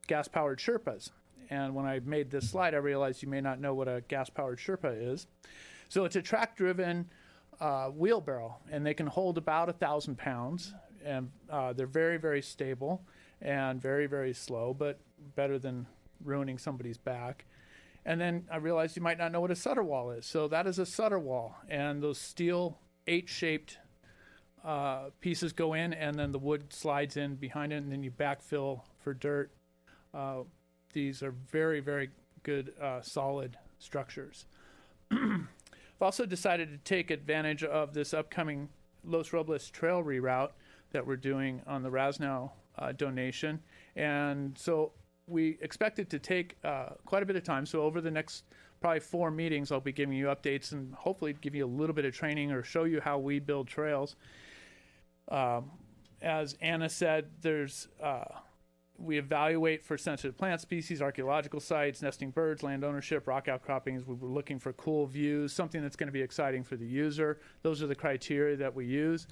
gas-powered Sherpas. And when I made this slide, I realized you may not know what a gas-powered Sherpa is. So it's a track-driven wheelbarrow, and they can hold about 1,000 pounds. And they're very, very stable and very, very slow, but better than ruining somebody's back. And then I realized you might not know what a Sutter wall is. So that is a Sutter wall. And those steel 8-shaped pieces go in, and then the wood slides in behind it, and then you backfill for dirt. These are very, very good, solid structures. I've also decided to take advantage of this upcoming Los Robles trail reroute that we're doing on the Rasnow donation. And so we expect it to take quite a bit of time. So over the next probably 4 meetings, I'll be giving you updates and hopefully give you a little bit of training or show you how we build trails. As Anna said, we evaluate for sensitive plant species, archaeological sites, nesting birds, land ownership, rock outcroppings. We were looking for cool views, something that's going to be exciting for the user. Those are the criteria that we use.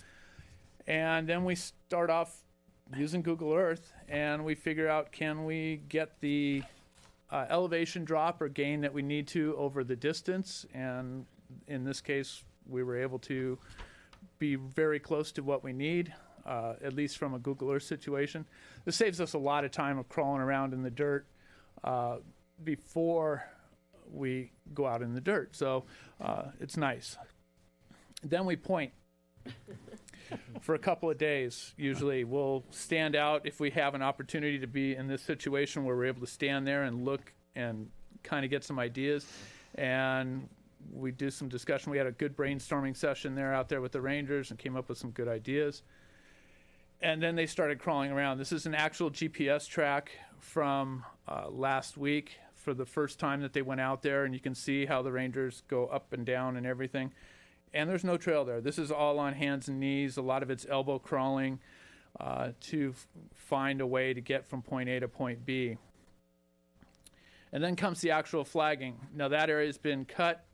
And then we start off using Google Earth, and we figure out, can we get the elevation drop or gain that we need to over the distance? And in this case, we were able to be very close to what we need, at least from a Google Earth situation. This saves us a lot of time of crawling around in the dirt before we go out in the dirt. So it's nice. Then we point for a couple of days. Usually we'll stand out if we have an opportunity to be in this situation where we're able to stand there and look and kind of get some ideas. And we do some discussion. We had a good brainstorming session there out there with the Rangers and came up with some good ideas. And then they started crawling around. This is an actual GPS track from last week for the first time that they went out there, and you can see how the Rangers go up and down and everything. And there's no trail there. This is all on hands and knees. A lot of it's elbow crawling to find a way to get from point A to point B. And then comes the actual flagging. Now that area has been cut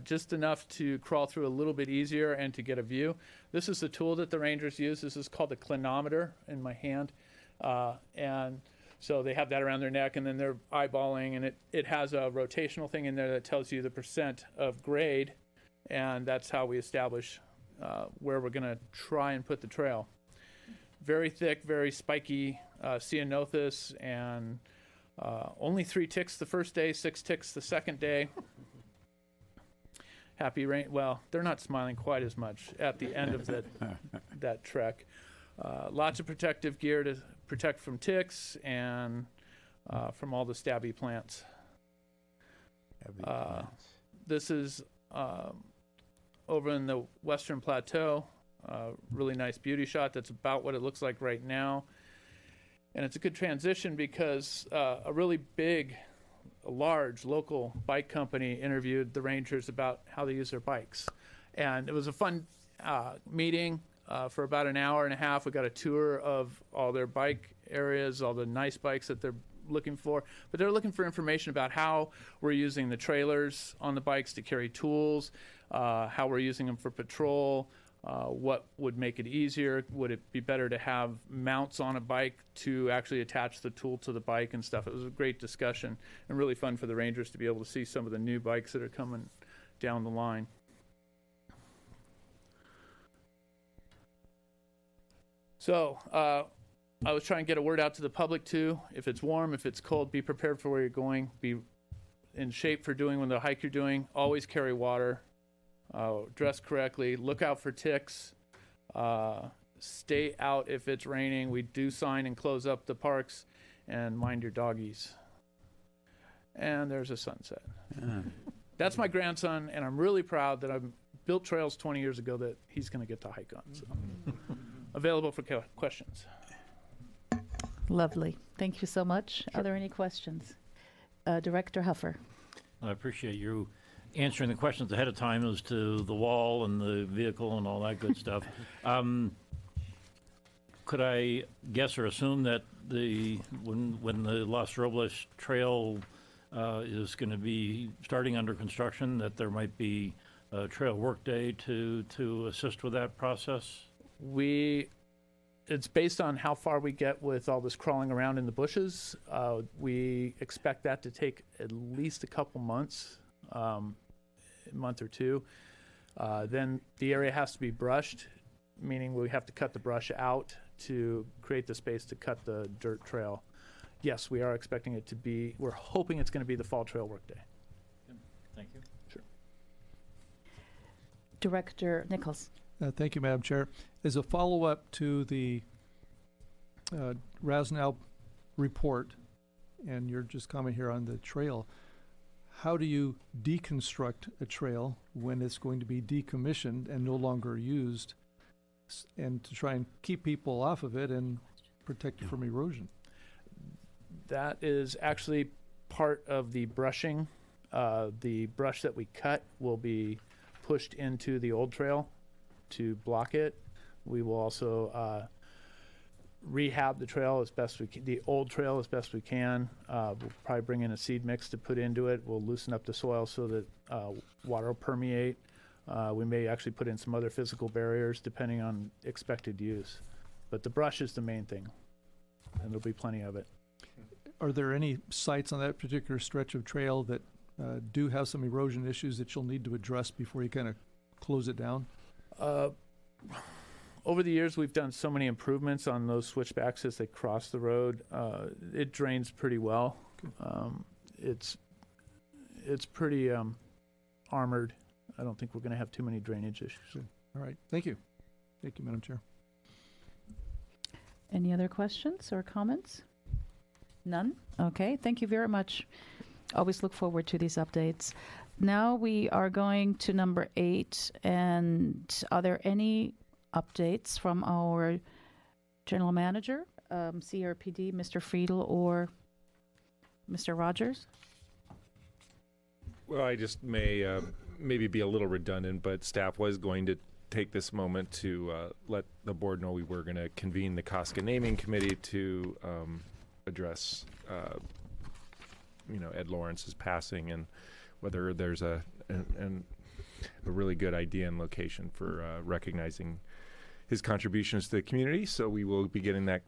just enough to crawl through a little bit easier and to get a view. This is the tool that the Rangers use. This is called a clinometer in my hand. And so they have that around their neck, and then they're eyeballing, and it has a rotational thing in there that tells you the percent of grade, and that's how we establish where we're going to try and put the trail. Very thick, very spiky ceanothus, and only 3 ticks the first day, 6 ticks the second day. Happy rain. Well, they're not smiling quite as much at the end of that trek. Lots of protective gear to protect from ticks and from all the stabby plants. This is over in the Western Plateau. Really nice beauty shot. That's about what it looks like right now. And it's a good transition because a really big, a large local bike company interviewed the Rangers about how they use their bikes. And it was a fun meeting for about an hour and a half. We got a tour of all their bike areas, all the nice bikes that they're looking for. But they're looking for information about how we're using the trailers on the bikes to carry tools, how we're using them for patrol, what would make it easier. Would it be better to have mounts on a bike to actually attach the tool to the bike and stuff? It was a great discussion and really fun for the Rangers to be able to see some of the new bikes that are coming down the line. So I was trying to get a word out to the public too. If it's warm, if it's cold, be prepared for where you're going. Be in shape for doing the hike you're doing. Always carry water. Dress correctly. Look out for ticks. Stay out if it's raining. We do sign and close up the parks. And mind your doggies. And there's a sunset. That's my grandson, and I'm really proud that I built trails 20 years ago that he's going to get to hike on. So. Available for questions. Lovely. Thank you so much. Are there any questions? Director Huffer. I appreciate you answering the questions ahead of time as to the wall and the vehicle and all that good stuff. Could I guess or assume that when the Los Robles Trail is going to be starting under construction, that there might be a trail workday to assist with that process? It's based on how far we get with all this crawling around in the bushes. We expect that to take at least a couple months, a month or two. Then the area has to be brushed, meaning we have to cut the brush out to create the space to cut the dirt trail. Yes, we are expecting it to be, we're hoping it's going to be the fall trail workday. Thank you. Sure. Director Nichols. Thank you, Madam Chair. As a follow-up to the Rasnow report, and your just comment here on the trail, how do you deconstruct a trail when it's going to be decommissioned and no longer used, and to try and keep people off of it and protect it from erosion? That is actually part of the brushing. The brush that we cut will be pushed into the old trail to block it. We will also rehab the trail as best we can, the old trail as best we can. We'll probably bring in a seed mix to put into it. We'll loosen up the soil so that water will permeate. We may actually put in some other physical barriers depending on expected use. But the brush is the main thing, and there'll be plenty of it. Are there any sites on that particular stretch of trail that do have some erosion issues that you'll need to address before you kind of close it down? Over the years, we've done so many improvements on those switchbacks as they cross the road. It drains pretty well. It's pretty armored. I don't think we're going to have too many drainage issues. All right. Thank you. Thank you, Madam Chair. Any other questions or comments? None? Okay. Thank you very much. Always look forward to these updates. Now we are going to number 8. And are there any updates from our general manager, CRPD, Mr. Friedel, or Mr. Rogers? Well, I just may maybe be a little redundant, but staff was going to take this moment to let the board know we were going to convene the COSCA naming committee to address, Ed Lawrence's passing and whether there's a really good idea and location for recognizing his contributions to the community. So we will be getting that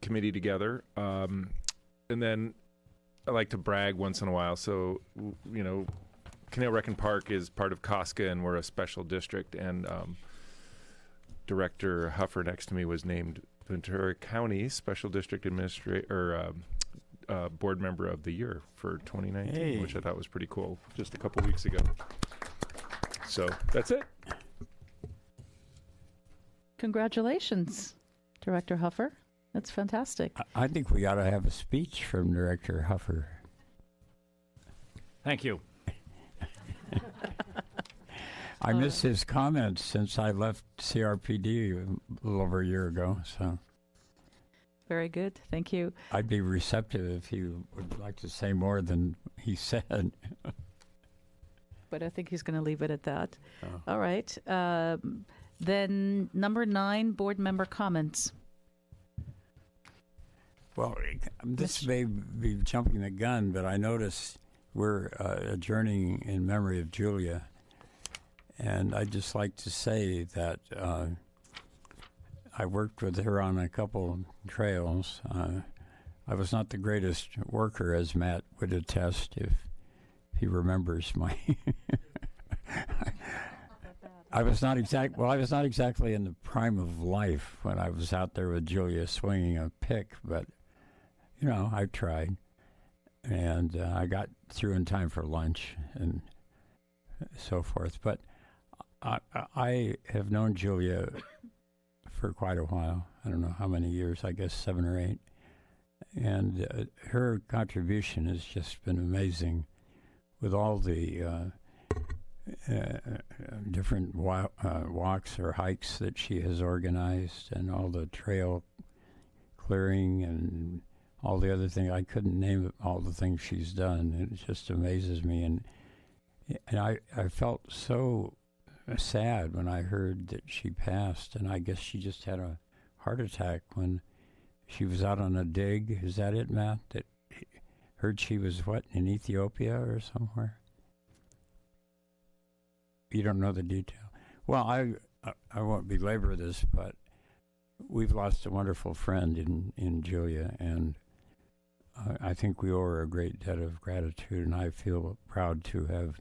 committee together. And then I like to brag once in a while. So, Canoe-Reckon Park is part of COSCA, and we're a special district. And Director Huffer next to me was named Ventura County Special District Administrator Board Member of the Year for 2019, which I thought was pretty cool just a couple weeks ago. So that's it. Congratulations, Director Huffer. That's fantastic. I think we ought to have a speech from Director Huffer. Thank you. I missed his comments since I left CRPD a little over a year ago, so. Very good. Thank you. I'd be receptive if he would like to say more than he said. But I think he's going to leave it at that. Oh. All right. Then number 9, board member comments. Well, this may be jumping the gun, but I noticed we're adjourning in memory of Julia. And I'd just like to say that I worked with her on a couple trails. I was not the greatest worker, as Matt would attest, if he remembers my... I was not exactly in the prime of life when I was out there with Julia swinging a pick, but, I tried. And I got through in time for lunch and so forth. But I have known Julia for quite a while. I don't know how many years, I guess 7 or 8. And her contribution has just been amazing with all the different walks or hikes that she has organized and all the trail clearing and all the other things. I couldn't name all the things she's done. It just amazes me. And I felt so sad when I heard that she passed, and I guess she just had a heart attack when she was out on a dig. Is that it, Matt? That heard she was, what, in Ethiopia or somewhere? You don't know the detail. Well, I won't belabor this, but we've lost a wonderful friend in Julia, and I think we owe her a great debt of gratitude, and I feel proud to have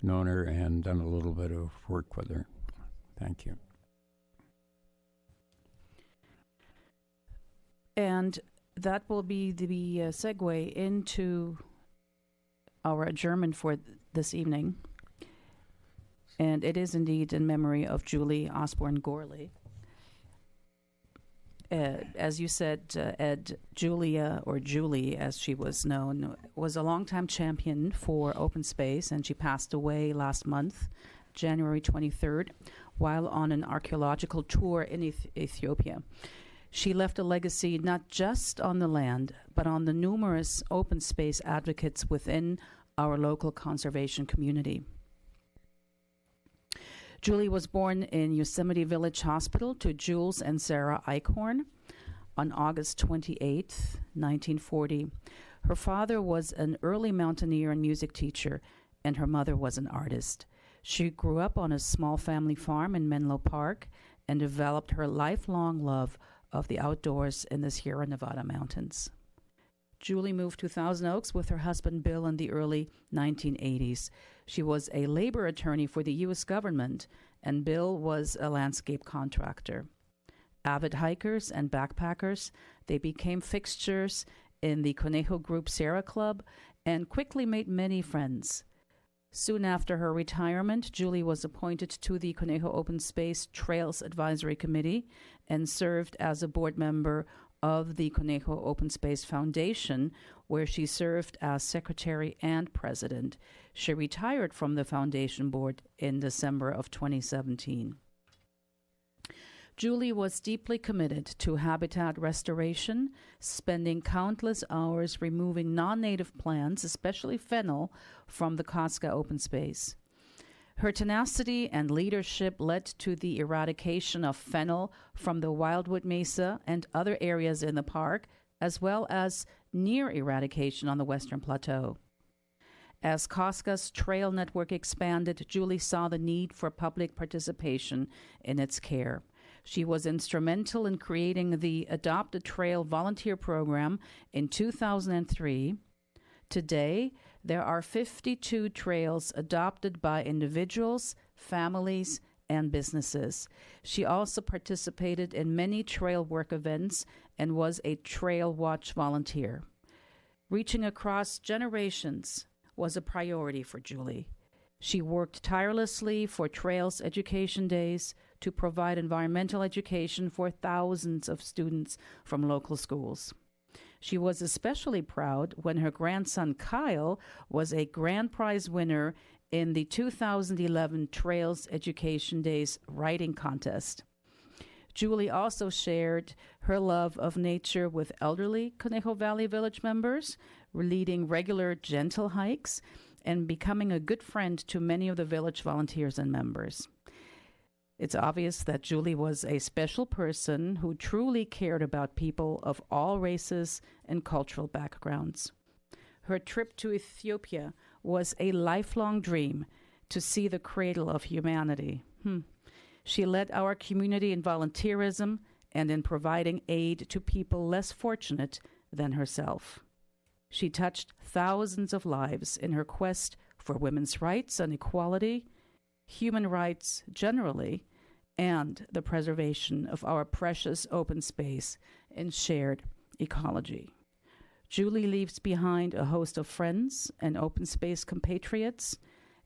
known her and done a little bit of work with her. Thank you. And that will be the segue into our adjournment for this evening. And it is indeed in memory of Julie Osborne Gorley. As you said, Ed, Julia, or Julie as she was known, was a longtime champion for open space, and she passed away last month, January 23rd, while on an archaeological tour in Ethiopia. She left a legacy not just on the land, but on the numerous open space advocates within our local conservation community. Julie was born in Yosemite Village Hospital to Jules and Sarah Eichhorn on August 28, 1940. Her father was an early mountaineer and music teacher, and her mother was an artist. She grew up on a small family farm in Menlo Park and developed her lifelong love of the outdoors in the Sierra Nevada mountains. Julie moved to Thousand Oaks with her husband Bill in the early 1980s. She was a labor attorney for the U.S. government, and Bill was a landscape contractor. Avid hikers and backpackers, they became fixtures in the Conejo Group Sierra Club and quickly made many friends. Soon after her retirement, Julie was appointed to the Conejo Open Space Trails Advisory Committee and served as a board member of the Conejo Open Space Foundation, where she served as secretary and president. She retired from the foundation board in December of 2017. Julie was deeply committed to habitat restoration, spending countless hours removing non-native plants, especially fennel, from the COSCA open space. Her tenacity and leadership led to the eradication of fennel from the Wildwood Mesa and other areas in the park, as well as near eradication on the Western Plateau. As COSCA's trail network expanded, Julie saw the need for public participation in its care. She was instrumental in creating the Adopt a Trail volunteer program in 2003. Today, there are 52 trails adopted by individuals, families, and businesses. She also participated in many trail work events and was a Trail Watch volunteer. Reaching across generations was a priority for Julie. She worked tirelessly for Trails Education Days to provide environmental education for thousands of students from local schools. She was especially proud when her grandson Kyle was a grand prize winner in the 2011 Trails Education Days writing contest. Julie also shared her love of nature with elderly Conejo Valley Village members, leading regular gentle hikes and becoming a good friend to many of the village volunteers and members. It's obvious that Julie was a special person who truly cared about people of all races and cultural backgrounds. Her trip to Ethiopia was a lifelong dream to see the cradle of humanity. She led our community in volunteerism and in providing aid to people less fortunate than herself. She touched thousands of lives in her quest for women's rights and equality, human rights generally, and the preservation of our precious open space and shared ecology. Julie leaves behind a host of friends and open space compatriots,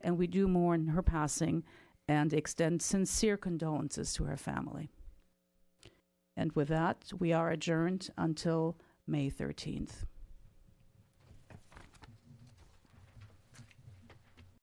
and we do mourn her passing and extend sincere condolences to her family. And with that, we are adjourned until May 13th.